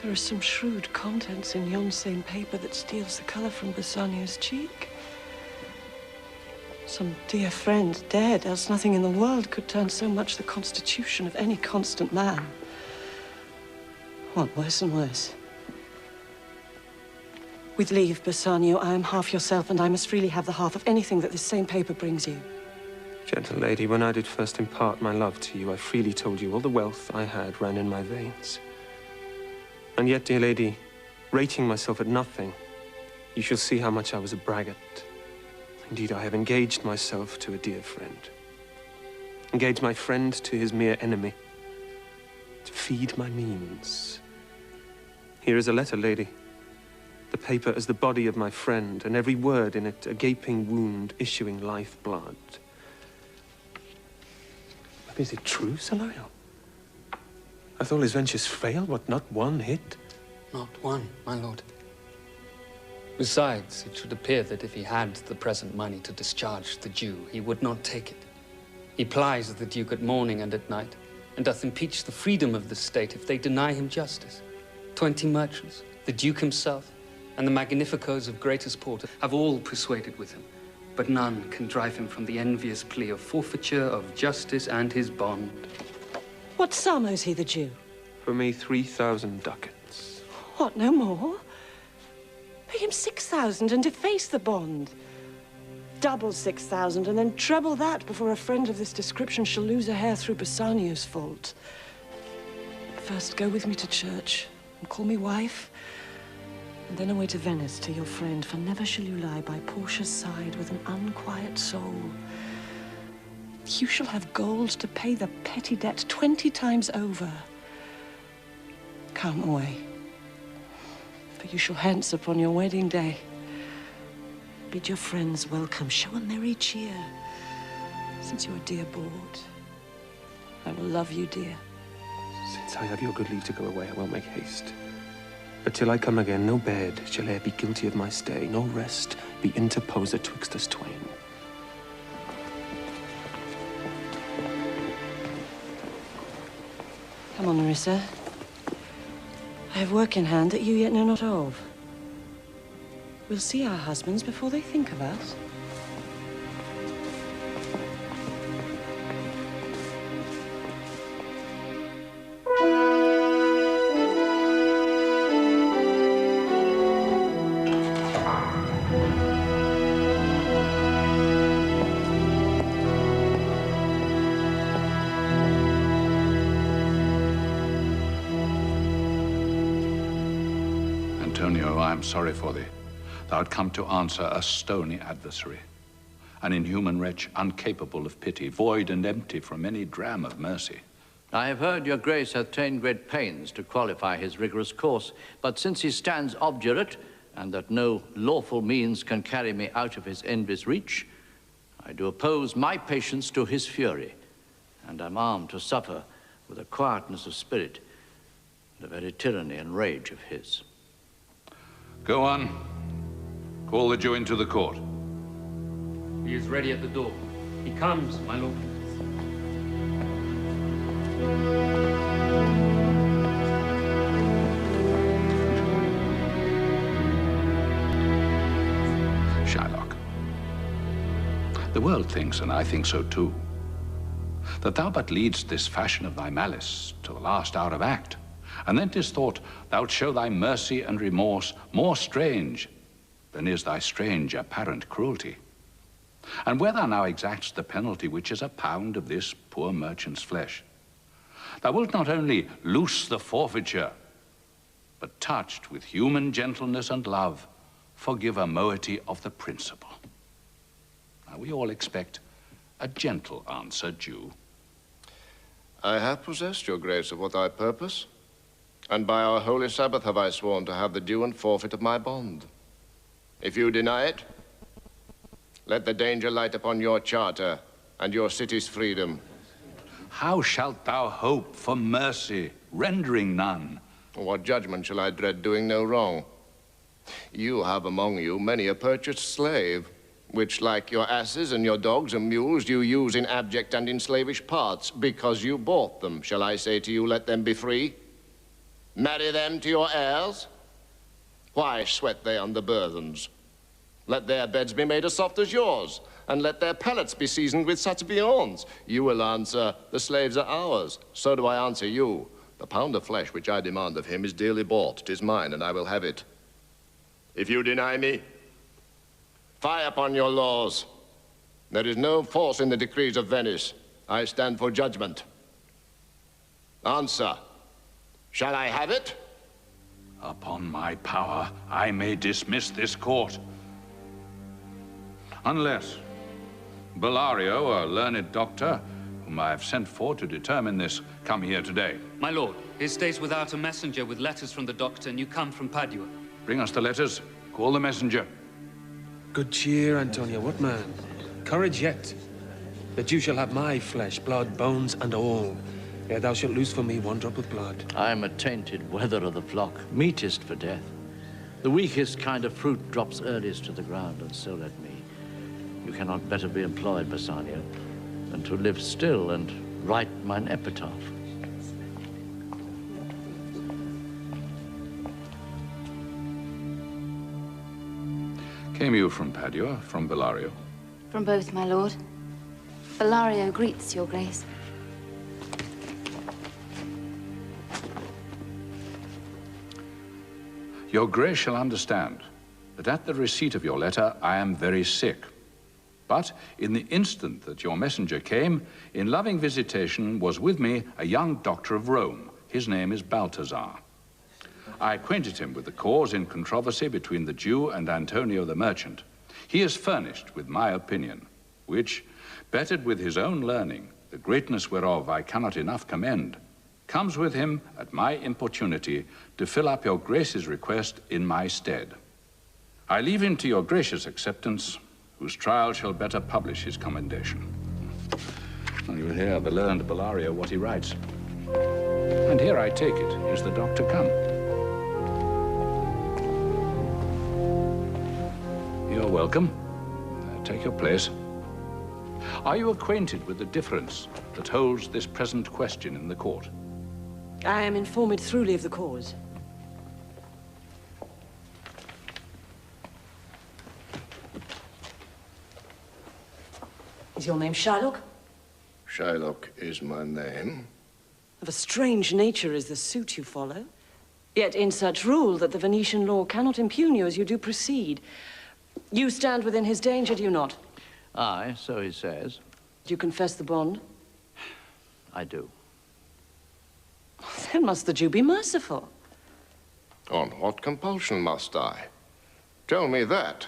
There are some shrewd contents in yon same paper that steals the colour from Bassanio's cheek. Some dear friend dead, else nothing in the world could turn so much the constitution of any constant man. What, worse and worse? With leave, Bassanio, I am half yourself, and I must freely have the half of anything that this same paper brings you. Gentle lady, when I did first impart my love to you, I freely told you all the wealth I had ran in my veins. And yet, dear lady, rating myself at nothing, you shall see how much I was a braggart. Indeed, I have engaged myself to a dear friend. Engaged my friend to his mere enemy. To feed my means. Here is a letter, lady. The paper is the body of my friend, and every word in it a gaping wound issuing life blood. But is it true, Salerio? Hath all his ventures failed? What, not one hit? Not one, my lord. Besides, it should appear that if he had the present money to discharge the Jew, he would not take it. He plies the Duke at morning and at night, and doth impeach the freedom of the state if they deny him justice. 20 merchants, the Duke himself, and the magnificos of greatest port have all persuaded with him, but none can drive him from the envious plea of forfeiture of justice and his bond. What sum owes he the Jew? For me, 3,000 ducats. What, no more? Pay him 6,000 and deface the bond. Double 6,000 and then treble that before a friend of this description shall lose a hair through Bassanio's fault. First, go with me to church and call me wife, and then away to Venice to your friend, for never shall you lie by Portia's side with an unquiet soul. You shall have gold to pay the petty debt 20 times over. Come away, for you shall hence upon your wedding day. Bid your friends welcome, show a merry cheer. Since you are dear bought, I will love you dear. Since I have your good leave to go away, I will make haste. But till I come again, no bed shall e'er be guilty of my stay, no rest be interposer twixt us twain. Come on, Nerissa. I have work in hand that you yet know not of. We'll see our husbands before they think of us. am sorry for thee. Thou art come to answer a stony adversary, an inhuman wretch, incapable of pity, void and empty from any dram of mercy. I have heard your grace hath ta'en great pains to qualify his rigorous course, but since he stands obdurate, and that no lawful means can carry me out of his envious reach, I do oppose my patience to his fury, and am armed to suffer with a quietness of spirit the very tyranny and rage of his. Go on. Call the Jew into the court. He is ready at the door. He comes, my lord. Shylock, the world thinks, and I think so too, that thou but leadst this fashion of thy malice to the last hour of act, and then 'tis thought thou'lt show thy mercy and remorse more strange than is thy strange apparent cruelty. And where thou now exacts the penalty, which is a pound of this poor merchant's flesh, thou wilt not only loose the forfeiture, but touched with human gentleness and love, forgive a moiety of the principal. Now we all expect a gentle answer, Jew. I have possessed your grace of what I purpose, and by our holy Sabbath have I sworn to have the due and forfeit of my bond. If you deny it, let the danger light upon your charter and your city's freedom. How shalt thou hope for mercy, rendering none? What judgment shall I dread doing no wrong? You have among you many a purchased slave, which, like your asses and your dogs and mules, you use in abject and in slavish parts, because you bought them. Shall I say to you, let them be free? Marry them to your heirs? Why sweat they under burthens? Let their beds be made as soft as yours, and let their palates be seasoned with such viands. You will answer, the slaves are ours. So do I answer you. The pound of flesh which I demand of him is dearly bought. 'Tis mine, and I will have it. If you deny me, fie upon your laws. There is no force in the decrees of Venice. I stand for judgment. Answer. Shall I have it? Upon my power, I may dismiss this court. Unless Bellario, a learned doctor, whom I have sent for to determine this, come here today. My lord, he stays without a messenger with letters from the doctor, and you come from Padua. Bring us the letters. Call the messenger. Good cheer, Antonio. What man? Courage yet. That you shall have my flesh, blood, bones, and all. Ere thou shalt lose for me one drop of blood. I am a tainted wether of the flock, meetest for death. The weakest kind of fruit drops earliest to the ground, and so let me. You cannot better be employed, Bassanio, than to live still and write mine epitaph. Came you from Padua, from Bellario? From both, my lord. Bellario greets your grace. Your grace shall understand that at the receipt of your letter I am very sick. But in the instant that your messenger came, in loving visitation was with me a young doctor of Rome. His name is Balthazar. I acquainted him with the cause in controversy between the Jew and Antonio the merchant. He is furnished with my opinion, which, bettered with his own learning, the greatness whereof I cannot enough commend, comes with him at my importunity to fill up your grace's request in my stead. I leave him to your gracious acceptance, whose trial shall better publish his commendation. And you hear the learned Bellario what he writes. And here, I take it, is the doctor come. You're welcome. Take your place. Are you acquainted with the difference that holds this present question in the court? I am informed truly of the cause. Is your name Shylock? Shylock is my name. Of a strange nature is the suit you follow. Yet in such rule that the Venetian law cannot impugn you as you do proceed. You stand within his danger, do you not? Aye, so he says. Do you confess the bond? I do. Then must the Jew be merciful. On what compulsion must I? Tell me that.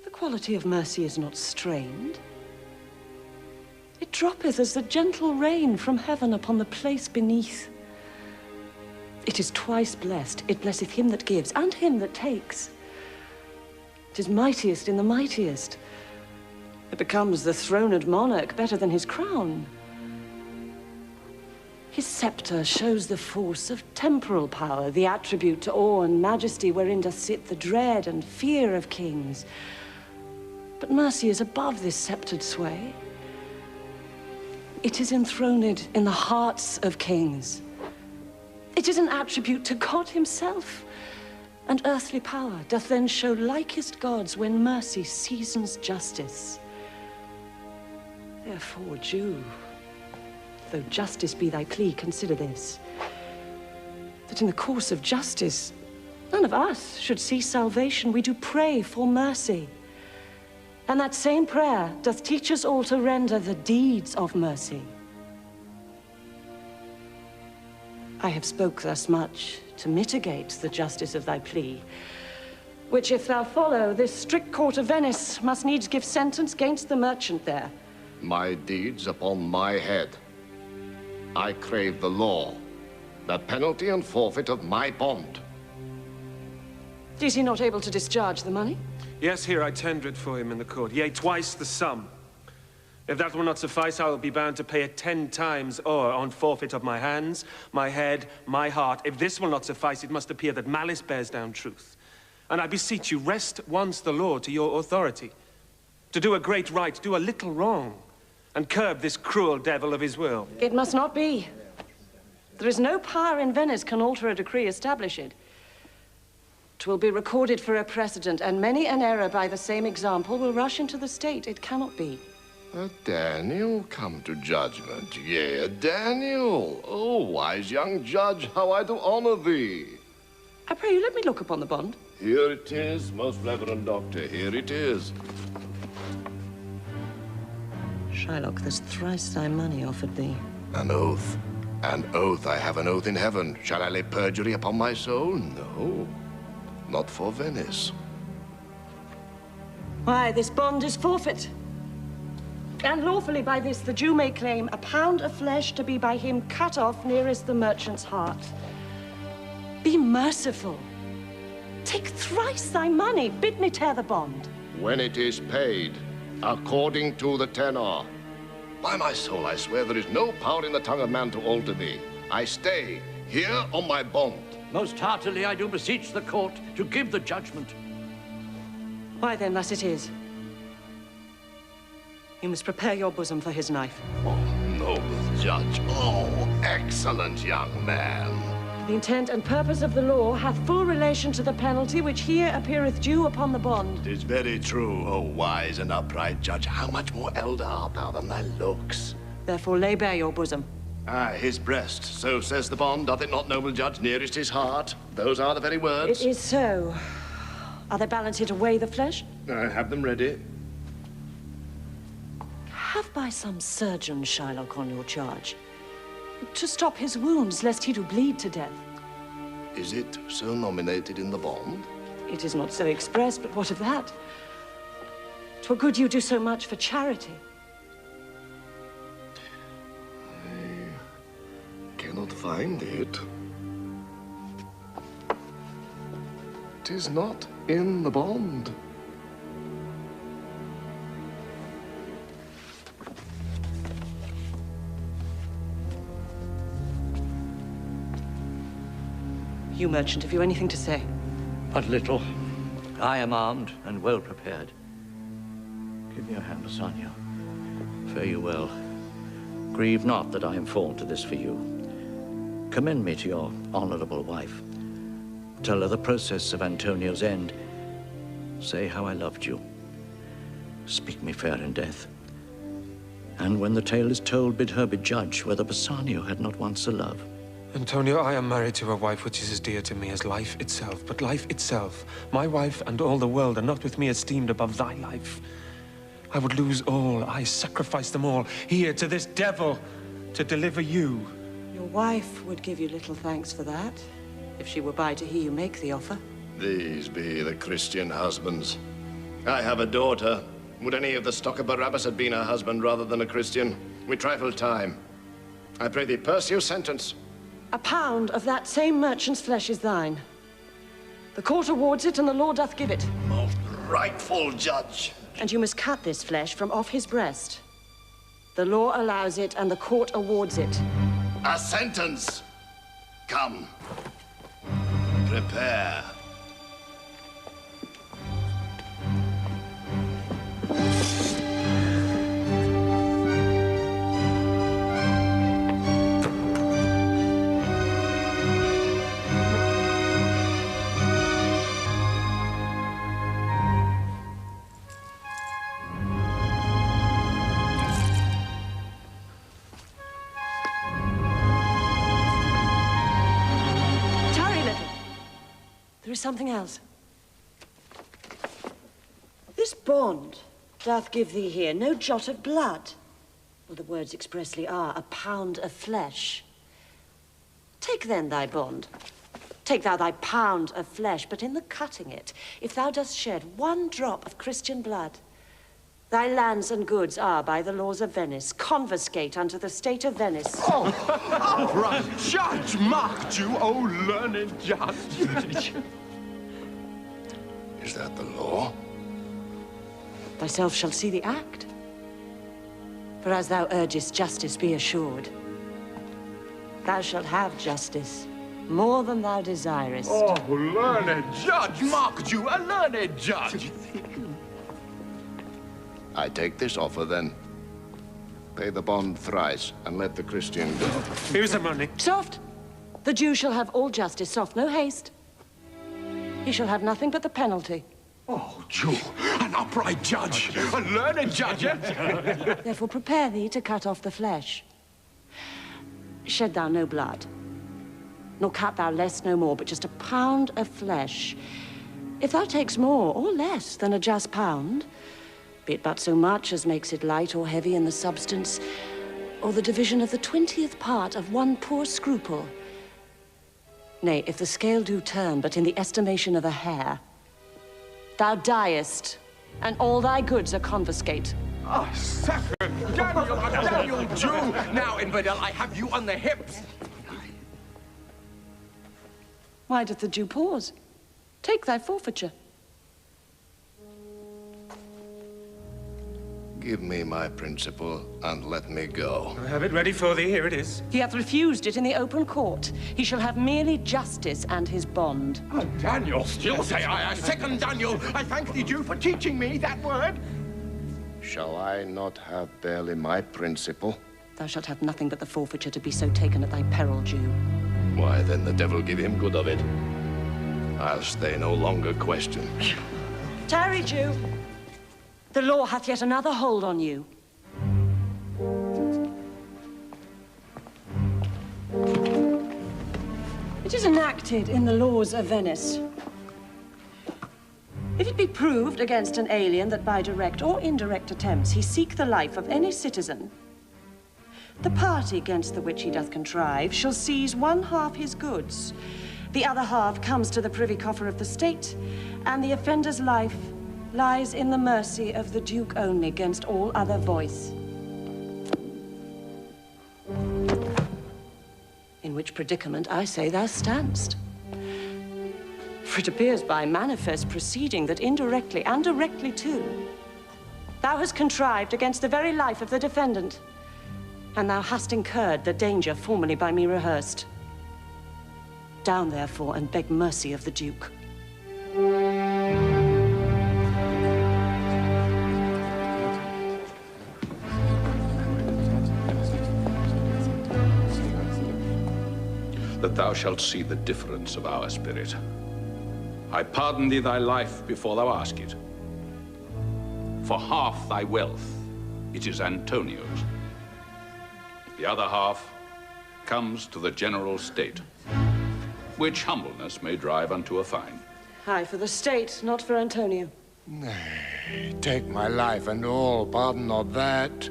The quality of mercy is not strained. It droppeth as the gentle rain from heaven upon the place beneath. It is twice blessed. It blesseth him that gives and him that takes. It is mightiest in the mightiest. It becomes the throned monarch better than his crown. His sceptre shows the force of temporal power, the attribute to awe and majesty wherein doth sit the dread and fear of kings. But mercy is above this sceptred sway. It is enthroned in the hearts of kings. It is an attribute to God himself. And earthly power doth then show likest gods when mercy seasons justice. Therefore, Jew, though justice be thy plea, consider this, that in the course of justice, none of us should see salvation. We do pray for mercy. And that same prayer doth teach us all to render the deeds of mercy. I have spoke thus much to mitigate the justice of thy plea, which if thou follow, this strict court of Venice must needs give sentence gainst the merchant there. My deeds upon my head. I crave the law, the penalty and forfeit of my bond. Is he not able to discharge the money? Yes, here I tender it for him in the court, yea, twice the sum. If that will not suffice, I will be bound to pay it 10 times o'er on forfeit of my hands, my head, my heart. If this will not suffice, it must appear that malice bears down truth. And I beseech you, rest once the law to your authority. To do a great right, do a little wrong, and curb this cruel devil of his will. It must not be. There is no power in Venice can alter a decree established. 'Twill be recorded for a precedent, and many an error by the same example will rush into the state. It cannot be. Daniel come to judgment. Yea, Daniel. Oh, wise young judge, how I do honor thee. I pray you let me look upon the bond. Here it is, most reverend doctor, here it is. Shylock, there's thrice thy money offered thee. An oath. An oath. I have an oath in heaven. Shall I lay perjury upon my soul? No. Not for Venice. Why, this bond is forfeit. And lawfully by this the Jew may claim a pound of flesh to be by him cut off nearest the merchant's heart. Be merciful. Take thrice thy money. Bid me tear the bond. When it is paid, according to the tenor. By my soul, I swear there is no power in the tongue of man to alter thee. I stay here on my bond. Most heartily I do beseech the court to give the judgment. Why then, thus it is. You must prepare your bosom for his knife. Oh, noble judge. Oh, excellent young man. The intent and purpose of the law hath full relation to the penalty which here appeareth due upon the bond. 'Tis very true, O wise and upright judge. How much more elder art thou than thy looks? Therefore lay bare your bosom. Ah, his breast, so says the bond. Doth it not, noble judge, nearest his heart? Those are the very words. It is so. Are there balance here to weigh the flesh? I have them ready. Have by some surgeon Shylock on your charge, to stop his wounds, lest he do bleed to death. Is it so nominated in the bond? It is not so expressed, but what of that? 'Twere good you do so much for charity. I cannot find it. 'Tis not in the bond. You, merchant, have you anything to say? But little. I am armed and well prepared. Give me your hand, Bassanio. Fare you well. Grieve not that I am fallen to this for you. Commend me to your honorable wife. Tell her the process of Antonio's end. Say how I loved you. Speak me fair in death. And when the tale is told, bid her be judge whether Bassanio had not once a love. Antonio, I am married to a wife which is as dear to me as life itself. But life itself, my wife and all the world are not with me esteemed above thy life. I would lose all, I sacrifice them all, here to this devil, to deliver you. Your wife would give you little thanks for that. if she were by to hear you make the offer. These be the Christian husbands. I have a daughter. Would any of the stock of Barabbas have been her husband rather than a Christian? We trifle time. I pray thee, pursue sentence. A pound of that same merchant's flesh is thine. The court awards it, and the law doth give it. Most rightful judge. And you must cut this flesh from off his breast. The law allows it, and the court awards it. A sentence. Come. Prepare. There is something else. This bond doth give thee here no jot of blood. Well, the words expressly are, a pound of flesh. Take then thy bond. Take thou thy pound of flesh, but in the cutting it, if thou dost shed one drop of Christian blood, thy lands and goods are, by the laws of Venice, confiscate unto the state of Venice. Oh, upright judge, marked you, oh learned judge. Is that the law? Thyself shall see the act. For as thou urgest justice, be assured, thou shalt have justice more than thou desirest. Oh, learned judge, marked you, a learned judge. I take this offer, then. Pay the bond thrice, and let the Christian go. Here's the money. Soft! The Jew shall have all justice. Soft, no haste. He shall have nothing but the penalty. Oh, Jew, an upright judge, a learned judge. Therefore prepare thee to cut off the flesh. Shed thou no blood, nor cut thou less no more, but just a pound of flesh. If thou takes more or less than a just pound, be it but so much as makes it light or heavy in the substance, or the division of the 20th part of one poor scruple. Nay, if the scale do turn, but in the estimation of a hair, thou diest, and all thy goods are confiscate. Ah, second, Daniel, Jew. Now, infidel, I have you on the hips. Why doth the Jew pause? Take thy forfeiture. Give me my principal, and let me go. I have it ready for thee. Here it is. He hath refused it in the open court. He shall have merely justice and his bond. Oh, Daniel, still say I second Daniel. I thank thee, Jew, for teaching me that word. Shall I not have barely my principal? Thou shalt have nothing but the forfeiture to be so taken at thy peril, Jew. Why, then the devil give him good of it. I'll stay no longer question. Tarry, Jew. The law hath yet another hold on you. It is enacted in the laws of Venice. If it be proved against an alien that by direct or indirect attempts he seek the life of any citizen, the party against the which he doth contrive shall seize 1/2 his goods. The other half comes to the privy coffer of the state, and the offender's life lies in the mercy of the Duke only, against all other voice. In which predicament I say thou standst. For it appears by manifest proceeding that indirectly and directly too, thou hast contrived against the very life of the defendant, and thou hast incurred the danger formerly by me rehearsed. Down therefore and beg mercy of the Duke. That thou shalt see the difference of our spirit. I pardon thee thy life before thou ask it. For half thy wealth, it is Antonio's. The other half comes to the general state, which humbleness may drive unto a fine. Aye, for the state, not for Antonio. Nay, take my life and all, pardon not that.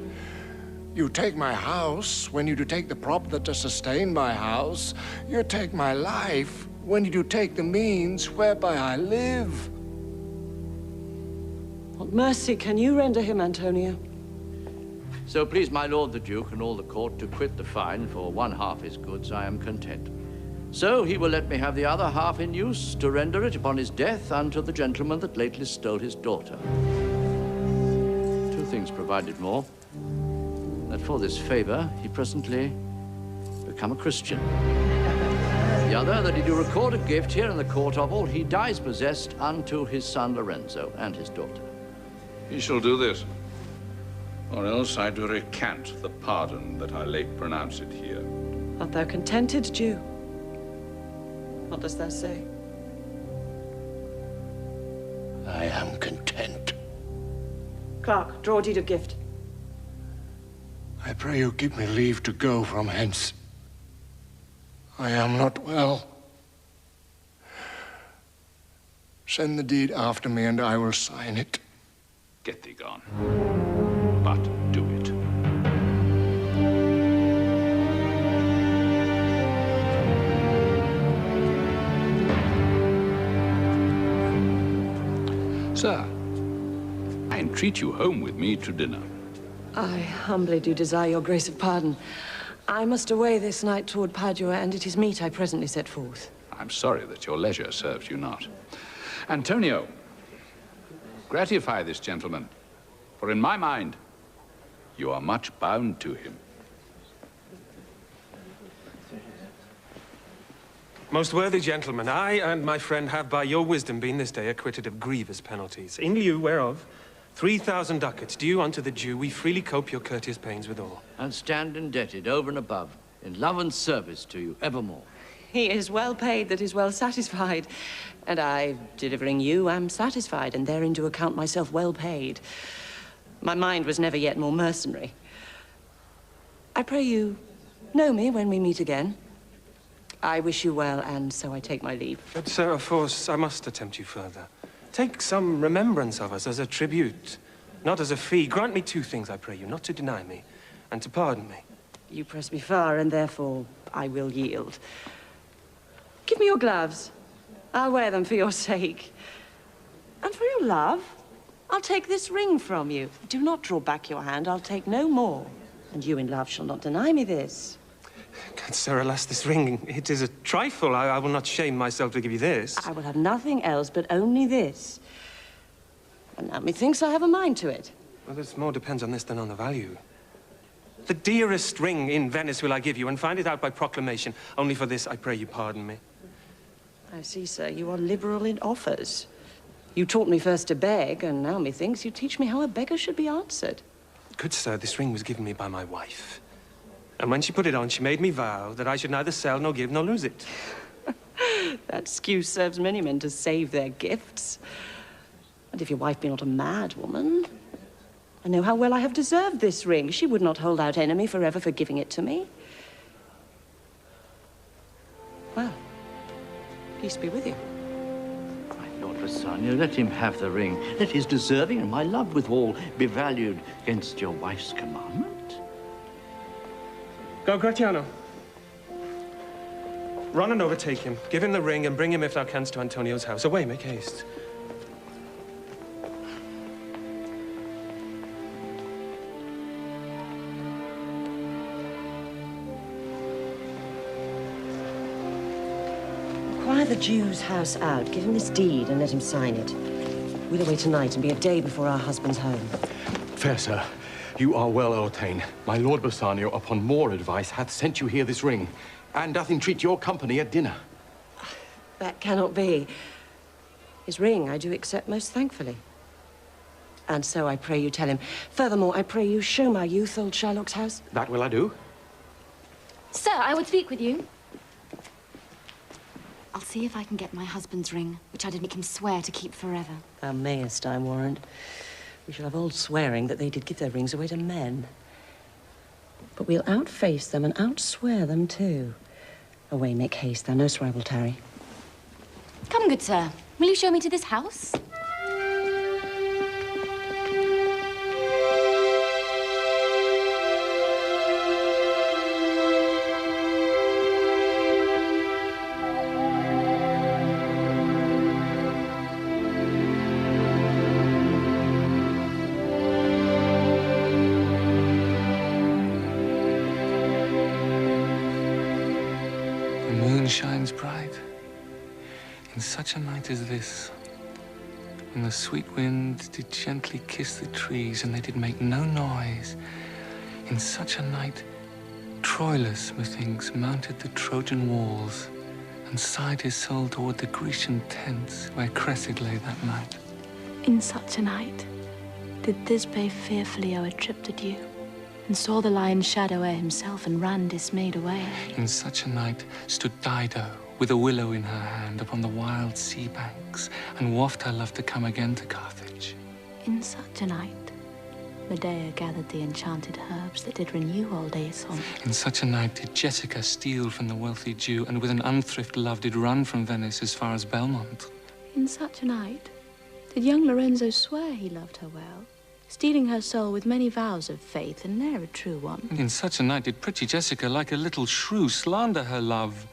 You take my house, when you do take the prop that does sustain my house. You take my life, When did you take the means whereby I live? What mercy can you render him, Antonio? So please my lord the Duke and all the court to quit the fine for one half his goods, I am content. So he will let me have the other half in use to render it upon his death unto the gentleman that lately stole his daughter. 2 things provided more, that for this favor he presently become a Christian. The other, that he do record a gift here in the court of all he dies possessed unto his son Lorenzo and his daughter. He shall do this, or else I do recant the pardon that I late pronounced here. Art thou contented, Jew? What dost thou say? I am content. Clerk, draw a deed of gift. I pray you give me leave to go from hence. I am not well. Send the deed after me, and I will sign it. Get thee gone. But do it. Sir, I entreat you home with me to dinner. I humbly do desire your grace of pardon. I must away this night toward Padua, and it is meet I presently set forth. I'm sorry that your leisure serves you not. Antonio, gratify this gentleman, for in my mind, you are much bound to him. Most worthy gentlemen, I and my friend have by your wisdom been this day acquitted of grievous penalties, in lieu whereof 3,000 ducats due unto the Jew, we freely cope your courteous pains withal. And stand indebted over and above, in love and service to you evermore. He is well paid that is well satisfied, and I, delivering you, am satisfied, and therein do account myself well paid. My mind was never yet more mercenary. I pray you know me when we meet again. I wish you well, and so I take my leave. But, sir, of course, I must attempt you further. Take some remembrance of us as a tribute, not as a fee. Grant me 2 things, I pray you, not to deny me, and to pardon me. You press me far, and therefore I will yield. Give me your gloves. I'll wear them for your sake. And for your love, I'll take this ring from you. Do not draw back your hand, I'll take no more. And you in love shall not deny me this. God, sir, alas, this ring, it is a trifle. I will not shame myself to give you this. I will have nothing else but only this. And now methinks I have a mind to it. Well, this more depends on this than on the value. The dearest ring in Venice will I give you, and find it out by proclamation. Only for this, I pray you pardon me. I see, sir, you are liberal in offers. You taught me first to beg, and now methinks you teach me how a beggar should be answered. Good sir, this ring was given me by my wife. And when she put it on, she made me vow that I should neither sell nor give nor lose it. That excuse serves many men to save their gifts. And if your wife be not a mad woman, I know how well I have deserved this ring. She would not hold out enemy forever for giving it to me. Well, peace be with you. My Lord Bassanio, let him have the ring. Let his deserving and my love withal be valued against your wife's commandment. Go, Gratiano. Run and overtake him. Give him the ring and bring him, if thou canst, to Antonio's house. Away, make haste. Inquire the Jew's house out. Give him this deed and let him sign it. We'll away tonight and be a day before our husband's home. Fair sir, you are well o'ertaken. My Lord Bassanio, upon more advice, hath sent you here this ring, and doth entreat your company at dinner. That cannot be. His ring I do accept most thankfully. And so I pray you tell him. Furthermore, I pray you show my youth old Shylock's house. That will I do. Sir, I would speak with you. I'll see if I can get my husband's ring, which I did make him swear to keep forever. Thou mayest, I warrant. We shall have old swearing that they did give their rings away to men. But we'll outface them and outswear them too. Away, make haste, thou knowst where I will tarry. Come, good sir. Will you show me to this house? bride. In such a night as this, when the sweet wind did gently kiss the trees and they did make no noise, in such a night, Troilus, methinks, mounted the Trojan walls and sighed his soul toward the Grecian tents where Cressid lay that night. In such a night, did Thisbe fearfully owe a trip to dew, and saw the lion's shadow ere himself, and ran dismayed away. In such a night stood Dido with a willow in her hand upon the wild sea banks, and waft her love to come again to Carthage. In such a night, Medea gathered the enchanted herbs that did renew old Aeson. In such a night did Jessica steal from the wealthy Jew, and with an unthrift love did run from Venice as far as Belmont. In such a night, did young Lorenzo swear he loved her well, stealing her soul with many vows of faith, and ne'er a true one. In such a night did pretty Jessica, like a little shrew, slander her love,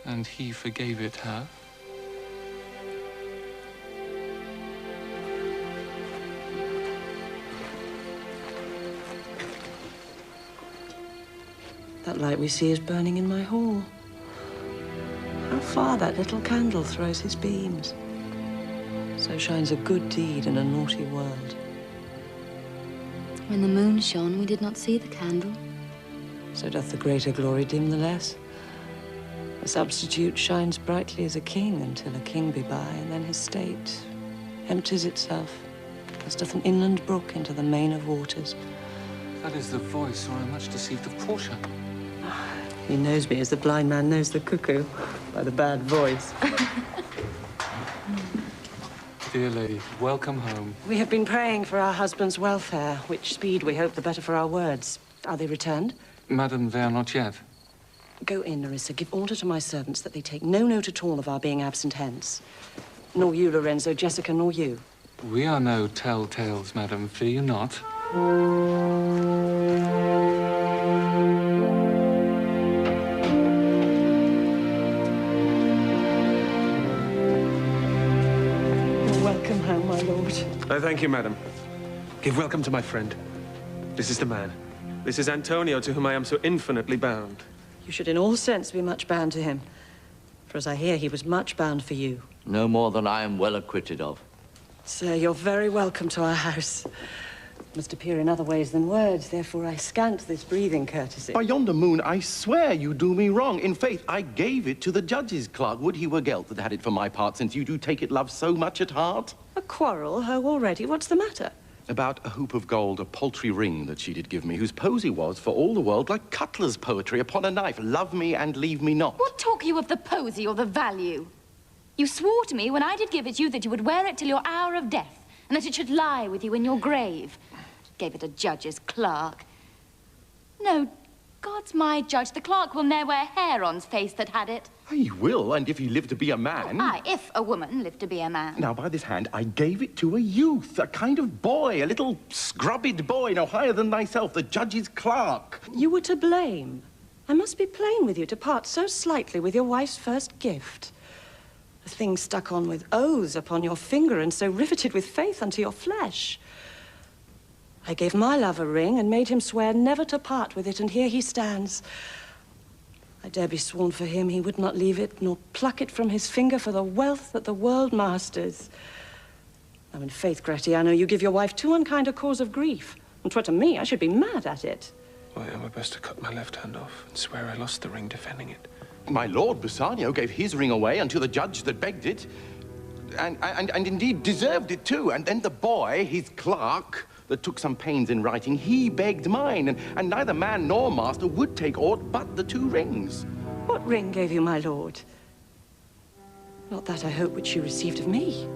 and he forgave it her. That light we see is burning in my hall. How far that little candle throws his beams. So shines a good deed in a naughty world. When the moon shone, we did not see the candle. So doth the greater glory dim the less. A substitute shines brightly as a king until a king be by, and then his state empties itself, as doth an inland brook into the main of waters. That is the voice, or I'm much deceived, of Portia. He knows me as the blind man knows the cuckoo, by the bad voice. Dear lady, welcome home. We have been praying for our husband's welfare, which speed we hope the better for our words. Are they returned? Madam, they are not yet. Go in, Nerissa. Give order to my servants that they take no note at all of our being absent hence. Nor you, Lorenzo, Jessica, nor you. We are no telltales, madam, fear you not. Welcome home, my lord. I thank you, madam. Give welcome to my friend. This is the man. This is Antonio, to whom I am so infinitely bound. You should in all sense be much bound to him. For as I hear, he was much bound for you. No more than I am well acquitted of. Sir, you're very welcome to our house. Must appear in other ways than words, therefore I scant this breathing courtesy. By yonder moon, I swear you do me wrong. In faith, I gave it to the judge's clerk. Would he were Gelt that had it for my part, since you do take it, love, so much at heart? A quarrel, ho, already? What's the matter? About a hoop of gold, a paltry ring that she did give me, whose posy was, for all the world, like cutler's poetry upon a knife. Love me and leave me not. What talk you of the posy or the value? You swore to me when I did give it you that you would wear it till your hour of death, and that it should lie with you in your grave. Gave it a judge's clerk. No, God's my judge, the clerk will ne'er wear hair on's face that had it. He will, and if he live to be a man... Oh, aye, if a woman lived to be a man. Now, by this hand, I gave it to a youth, a kind of boy, a little scrubbed boy, no higher than thyself, the judge's clerk. You were to blame. I must be plain with you to part so slightly with your wife's first gift. A thing stuck on with oaths upon your finger and so riveted with faith unto your flesh. I gave my love a ring and made him swear never to part with it, and here he stands. I dare be sworn for him he would not leave it, nor pluck it from his finger for the wealth that the world masters. Now, in faith, Gratiano, you give your wife too unkind a cause of grief. And 'twere to me, I should be mad at it. Why, am I best to cut my left hand off and swear I lost the ring defending it? My lord Bassanio gave his ring away unto the judge that begged it, and indeed deserved it too. And then the boy, his clerk, that took some pains in writing, he begged mine, and neither man nor master would take aught but the 2 rings. What ring gave you, my lord? Not that, I hope, which you received of me.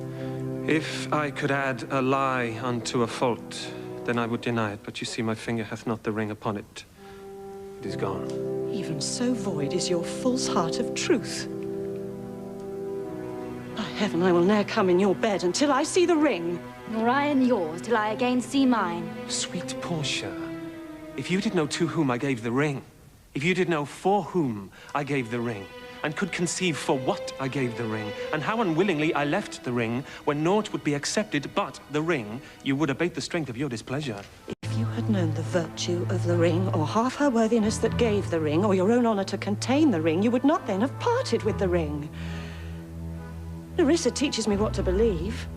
If I could add a lie unto a fault, then I would deny it, but you see my finger hath not the ring upon it. It is gone. Even so void is your false heart of truth. By heaven, I will ne'er come in your bed until I see the ring. Nor I in yours till I again see mine. Sweet Portia, if you did know to whom I gave the ring, if you did know for whom I gave the ring, and could conceive for what I gave the ring, and how unwillingly I left the ring, when naught would be accepted but the ring, you would abate the strength of your displeasure. If you had had known the virtue of the ring, or half her worthiness that gave the ring, or your own honor to contain the ring, you would not then have parted with the ring. Nerissa teaches me what to believe.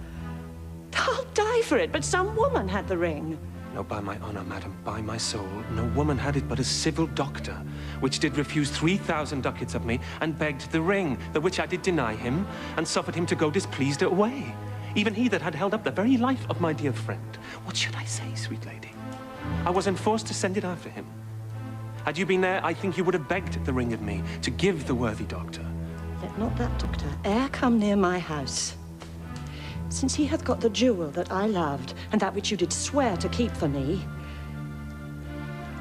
I'll die for it, but some woman had the ring. No, by my honor, madam, by my soul, no woman had it but a civil doctor, which did refuse 3,000 ducats of me, and begged the ring, the which I did deny him, and suffered him to go displeased away. Even he that had held up the very life of my dear friend. What should I say, sweet lady? I was enforced to send it after him. Had you been there, I think you would have begged the ring of me to give the worthy doctor. Let not that doctor e'er come near my house. Since he hath got the jewel that I loved, and that which you did swear to keep for me,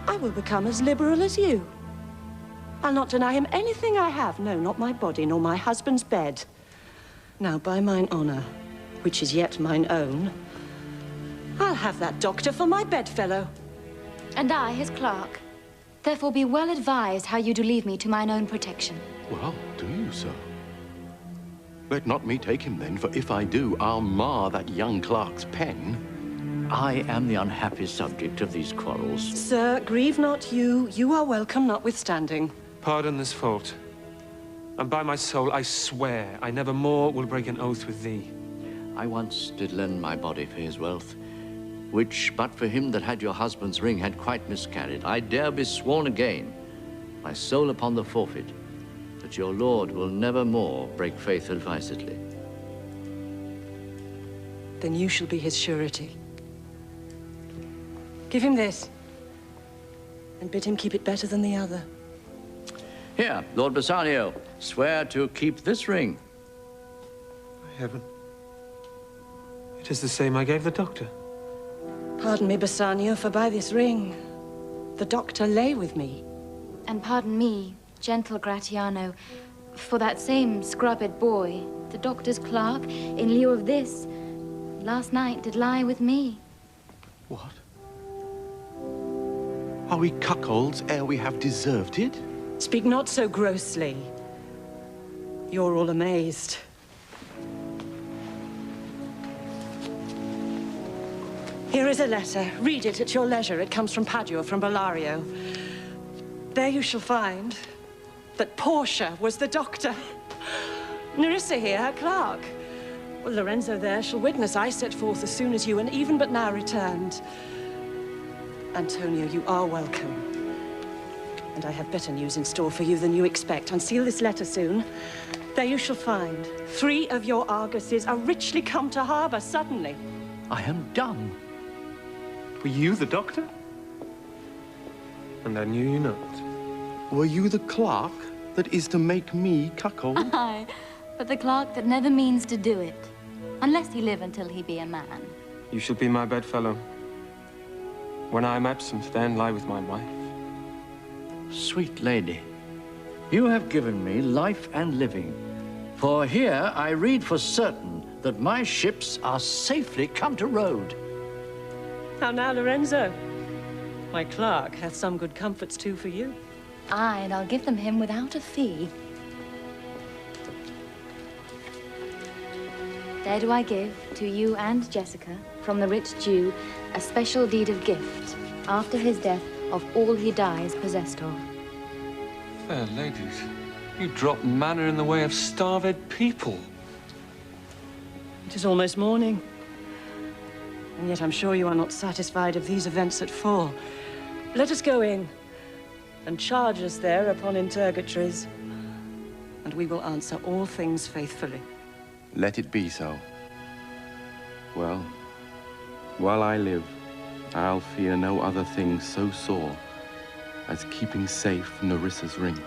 I will become as liberal as you. I'll not deny him anything I have, no, not my body, nor my husband's bed. Now, by mine honor, which is yet mine own, I'll have that doctor for my bedfellow. And I, his clerk. Therefore be well advised how you do leave me to mine own protection. Well, do you, sir? Let not me take him then, for if I do, I'll mar that young clerk's pen. I am the unhappy subject of these quarrels. Sir, grieve not you. You are welcome notwithstanding. Pardon this fault. And by my soul, I swear I never more will break an oath with thee. I once did lend my body for his wealth, which, but for him that had your husband's ring, had quite miscarried. I dare be sworn again, my soul upon the forfeit, that your lord will never more break faith advisedly. Then you shall be his surety. Give him this, and bid him keep it better than the other. Here, Lord Bassanio, swear to keep this ring. By heaven, it is the same I gave the doctor. Pardon me, Bassanio, for by this ring, the doctor lay with me. And pardon me, gentle Gratiano, for that same scrubbed boy, the doctor's clerk, in lieu of this, last night did lie with me. What? Are we cuckolds ere we have deserved it? Speak not so grossly. You're all amazed. Here is a letter. Read it at your leisure. It comes from Padua, from Bellario. There you shall find that Portia was the doctor. Nerissa here, her clerk. Well, Lorenzo there shall witness I set forth as soon as you, and even but now returned. Antonio, you are welcome. And I have better news in store for you than you expect. Unseal this letter soon. There you shall find 3 of your argosies are richly come to harbor suddenly. I am done. Were you the doctor? And I knew you not. Were you the clerk that is to make me cuckold? Aye, but the clerk that never means to do it, unless he live until he be a man. You shall be my bedfellow. When I am absent, then lie with my wife. Sweet lady, you have given me life and living. For here I read for certain that my ships are safely come to road. How now, Lorenzo? My clerk hath some good comforts too for you. Aye, and I'll give them him without a fee. There do I give to you and Jessica, from the rich Jew, a special deed of gift, after his death, of all he dies possessed of. Fair ladies, you drop manna in the way of starved people. It is almost morning. And yet I'm sure you are not satisfied of these events at full. Let us go in and charge us there upon interrogatories, and we will answer all things faithfully. Let it be so. Well, while I live, I'll fear no other thing so sore as keeping safe Nerissa's ring.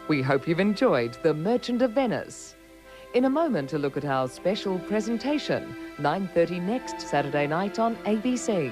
We hope you've enjoyed The Merchant of Venice. In a moment, a look at our special presentation, 9:30 next Saturday night on ABC.